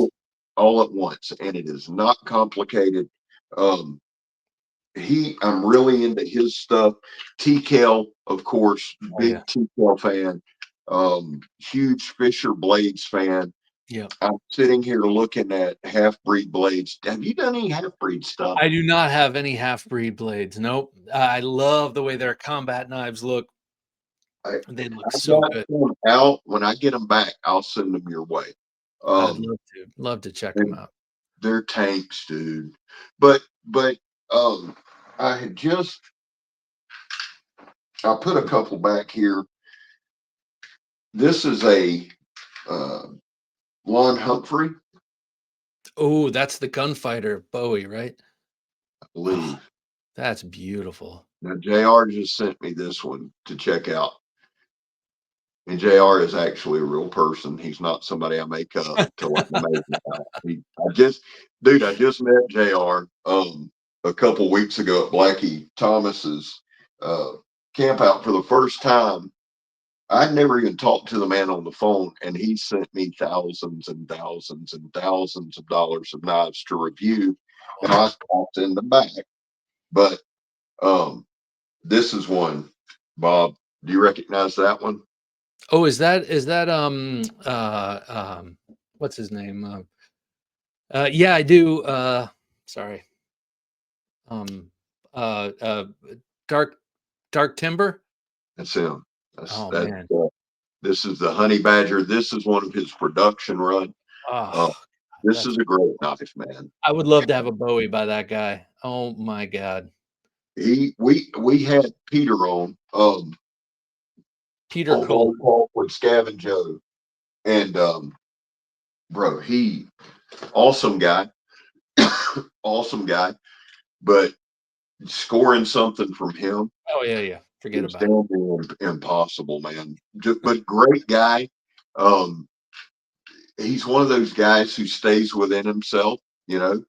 Speaker 4: all at once. And it is not complicated. Um, I'm really into his stuff. TKL, of course,
Speaker 2: Oh yeah.
Speaker 4: big TKL fan, huge Fisher Blades fan.
Speaker 2: Yeah.
Speaker 4: I'm sitting here looking at half breed blades. Have you done any half breed stuff?
Speaker 2: I do not have any half-breed blades. Nope. I love the way their combat knives look.
Speaker 4: I,
Speaker 2: They look
Speaker 4: I've
Speaker 2: so
Speaker 4: got
Speaker 2: good.
Speaker 4: them out. When I get them back, I'll send them your way.
Speaker 2: I'd
Speaker 4: Um,
Speaker 2: love to check them
Speaker 4: and
Speaker 2: out.
Speaker 4: they're tanks, dude. But um, I had just I put a couple back here. This is a uh, Lon Humphrey,
Speaker 2: Oh, that's the gunfighter Bowie, right?
Speaker 4: I
Speaker 2: Oh,
Speaker 4: believe.
Speaker 2: that's beautiful.
Speaker 4: Now, JR just sent me this one to check out. And JR is actually a real person. He's not somebody I make up to like amazing about. I just met JR a couple weeks ago at Blackie Thomas's uh, camp out for the first time. I'd never even talked to the man on the phone, and he sent me thousands and thousands and thousands of dollars of knives to review. And I popped in the back. But um, this is one, Bob. Do you recognize that one?
Speaker 2: Oh, is that what's his name? Yeah, I do. Sorry. Um uh uh dark dark timber.
Speaker 4: That's him.
Speaker 2: Oh
Speaker 4: That's
Speaker 2: man.
Speaker 4: this is the Honey Badger. This is one of his production run. Uh,
Speaker 2: Oh,
Speaker 4: this
Speaker 2: that's
Speaker 4: is a great knife, man.
Speaker 2: I would love to have a Bowie by that guy. Oh my god.
Speaker 4: We had Peter
Speaker 2: Peter
Speaker 4: on
Speaker 2: Cole.
Speaker 4: Long Talk with Scab and Joe, and bro, he awesome guy, awesome guy, but scoring something from him
Speaker 2: Oh yeah, yeah. Forget
Speaker 4: is
Speaker 2: about it.
Speaker 4: damn near impossible, man. But great guy. Um, he's one of those guys who stays within himself, you know,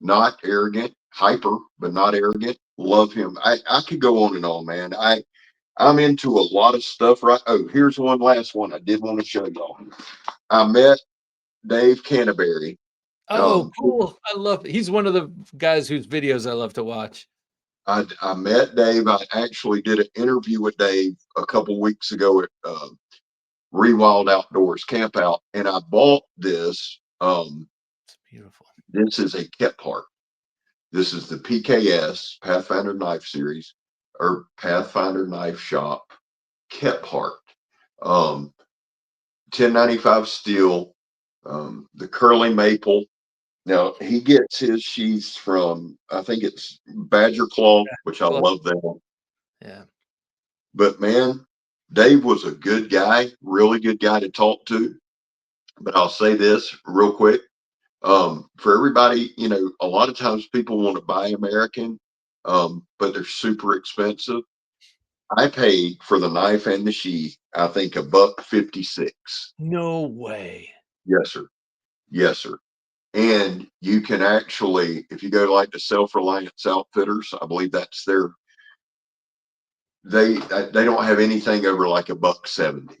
Speaker 4: not arrogant, hyper, but not arrogant. Love him. I could go on and on, man. I'm into a lot of stuff, right? Oh, here's one last one I did want to show y'all. I met Dave Canterbury.
Speaker 2: Oh,
Speaker 4: Um,
Speaker 2: cool. I love he's one of the guys whose videos I love to watch.
Speaker 4: I met Dave. I actually did an interview with Dave a couple weeks ago at Rewild Outdoors Camp Out, and I bought this.
Speaker 2: It's beautiful.
Speaker 4: This is a Kep part. This is the PKS Pathfinder Knife Series or Pathfinder Knife Shop Kep part. 1095 steel, the curly maple. Now he gets his sheaths from I think it's Badger Claw, which I
Speaker 2: Club.
Speaker 4: love that.
Speaker 2: Yeah.
Speaker 4: But man, Dave was a good guy, really good guy to talk to. But I'll say this real quick. For everybody, you know, a lot of times people want to buy American, but they're super expensive. I paid for the knife and the sheath, I think $1.56.
Speaker 2: No way.
Speaker 4: Yes, sir. Yes, sir. And you can actually, if you go to like the Self-Reliance Outfitters, I believe that's their, they don't have anything over like $1.70.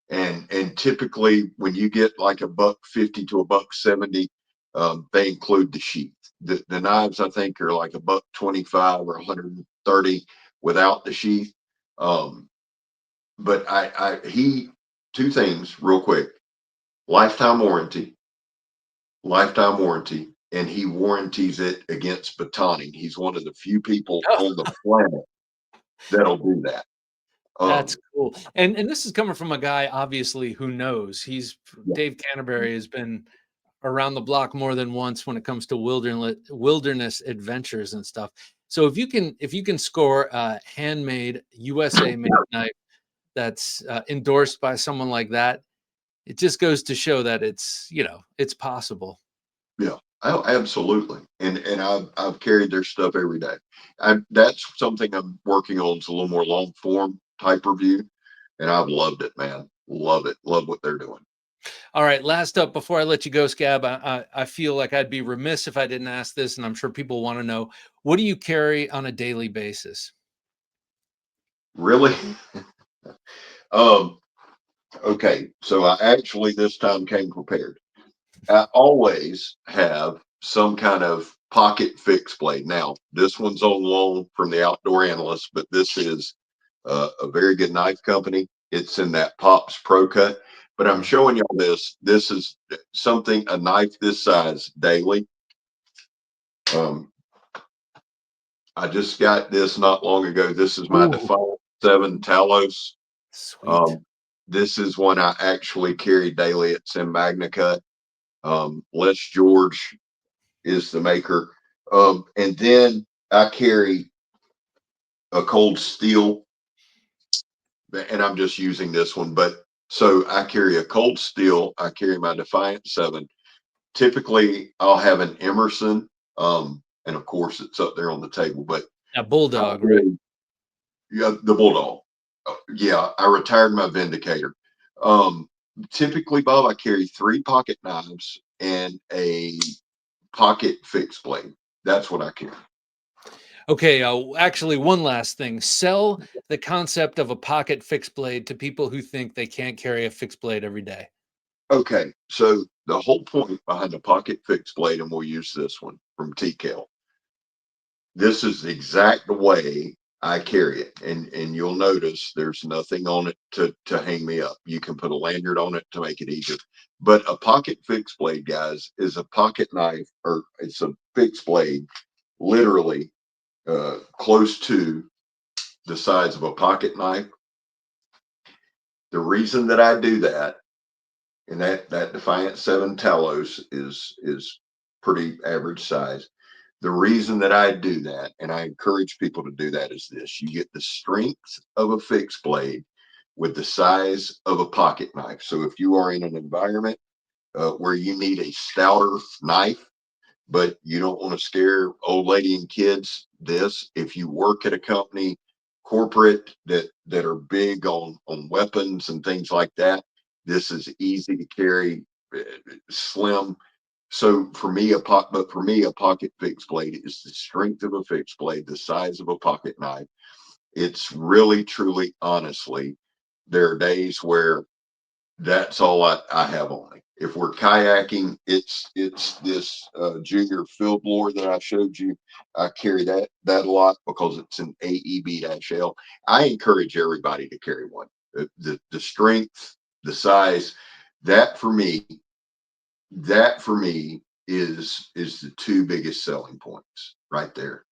Speaker 4: And typically when you get like $1.50 to $1.70, they include the sheath. The knives I think are like $1.25 or 130 without the sheath. Um, but he two things real quick: lifetime warranty. lifetime warranty, and he warranties it against batoning. He's one of the few people
Speaker 2: Oh,
Speaker 4: on the planet that'll do that.
Speaker 2: that's
Speaker 4: Um,
Speaker 2: cool. And this is coming from a guy obviously who knows.
Speaker 4: yeah,
Speaker 2: Dave Canterbury has been around the block more than once when it comes to wilderness adventures and stuff. So if you can score a handmade USA made knife that's endorsed by someone like that, it just goes to show that it's possible.
Speaker 4: yeah, oh, absolutely. And I've carried their stuff every day. That's something I'm working on. It's a little more long form type review, and I've loved it, man. Love it. Love what they're doing.
Speaker 2: All right, last up before I let you go, Scab, I feel like I'd be remiss if I didn't ask this, and I'm sure people want to know, what do you carry on a daily basis?
Speaker 4: Really? Um, okay, so I actually this time came prepared. I always have some kind of pocket fixed blade. Now, this one's on loan from the Outdoor Analyst, but this is a very good knife company. It's in that Pops Pro Cut. But I'm showing y'all this. This is something, a knife this size daily. Um, I just got this not long ago. This is my
Speaker 2: Ooh,
Speaker 4: Defiant 7 Talos.
Speaker 2: sweet.
Speaker 4: Um, this is one I actually carry daily. It's in Magna Cut. Les George is the maker. And then I carry a cold steel, and I'm just using this one, but so I carry a cold steel. I carry my Defiant 7. Typically, I'll have an Emerson, and of course, it's up there on the table, but
Speaker 2: A
Speaker 4: I
Speaker 2: bulldog, right?
Speaker 4: carry, yeah, the Bulldog. Yeah, I retired my Vindicator. Um, Typically, Bob, I carry 3 pocket knives and a pocket fixed blade. That's what I carry.
Speaker 2: Okay, actually, one last thing. Sell the concept of a pocket fixed blade to people who think they can't carry a fixed blade every day.
Speaker 4: Okay, so the whole point behind the pocket fixed blade, and we'll use this one from TKL. This is the exact way I carry it, and you'll notice there's nothing on it to hang me up. You can put a lanyard on it to make it easier. But a pocket fixed blade, guys, is a pocket knife, or it's a fixed blade, literally close to the size of a pocket knife. The reason that I do that, and that Defiant 7 Talos is pretty average size. The reason that I do that, and I encourage people to do that, is this: you get the strength of a fixed blade with the size of a pocket knife. So if you are in an environment where you need a stouter knife, but you don't want to scare old lady and kids, this, if you work at a company corporate that are big on weapons and things like that, this is easy to carry, uh, slim. So for me, a pocket fixed blade is the strength of a fixed blade, the size of a pocket knife. It's really, truly, honestly, there are days where that's all I have on me. If we're kayaking, it's this junior field lore that I showed you. I carry that a lot because it's an AEB-L. I encourage everybody to carry one. The strength, the size, that for me, that for me is the 2 biggest selling points right there.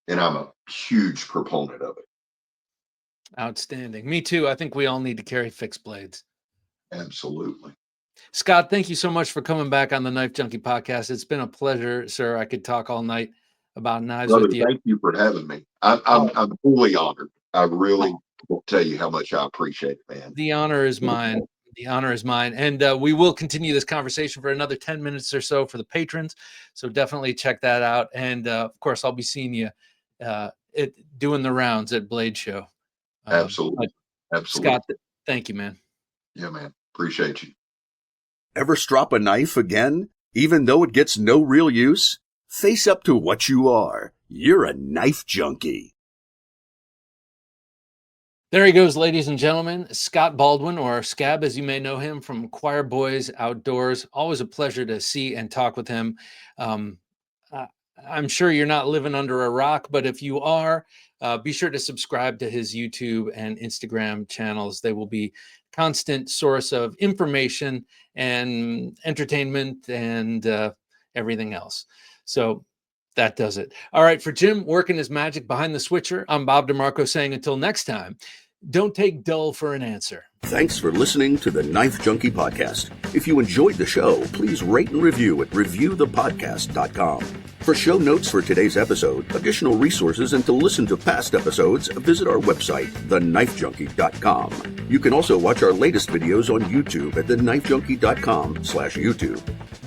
Speaker 4: And I'm a huge proponent of it.
Speaker 2: Outstanding. Me too. I think we all need to carry fixed blades.
Speaker 4: Absolutely.
Speaker 2: Scott, thank you so much for coming back on the Knife Junkie podcast. It's been a pleasure, sir. I could talk all night about knives
Speaker 4: Brother,
Speaker 2: with you.
Speaker 4: thank you for having me. I'm
Speaker 2: Oh,
Speaker 4: I'm I'm fully honored. I really will tell you how much I appreciate it, man.
Speaker 2: the honor is mine. The honor is mine. And we will continue this conversation for another 10 minutes or so for the patrons. So definitely check that out. And of course, I'll be seeing you doing the rounds at Blade Show.
Speaker 4: Absolutely.
Speaker 2: But
Speaker 4: Absolutely.
Speaker 2: Scott, thank you, man.
Speaker 4: Yeah, man. Appreciate you.
Speaker 1: Ever strop a knife again, even though it gets no real use? Face up to what you are. You're a knife junkie.
Speaker 2: There he goes, ladies and gentlemen. Scott Baldwin, or Scab, as you may know him from Choirboyz Outdoors. Always a pleasure to see and talk with him. Um, uh, I'm sure you're not living under a rock, but if you are, be sure to subscribe to his YouTube and Instagram channels. They will be constant source of information and entertainment and everything else. So that does it. All right, for Jim working his magic behind the switcher, I'm Bob DeMarco saying until next time, don't take dull for an answer.
Speaker 1: Thanks for listening to the Knife Junkie podcast. If you enjoyed the show, please rate and review at reviewthepodcast.com. For show notes for today's episode, additional resources, and to listen to past episodes, visit our website, TheKnifeJunkie.com. You can also watch our latest videos on YouTube at TheKnifeJunkie.com/YouTube.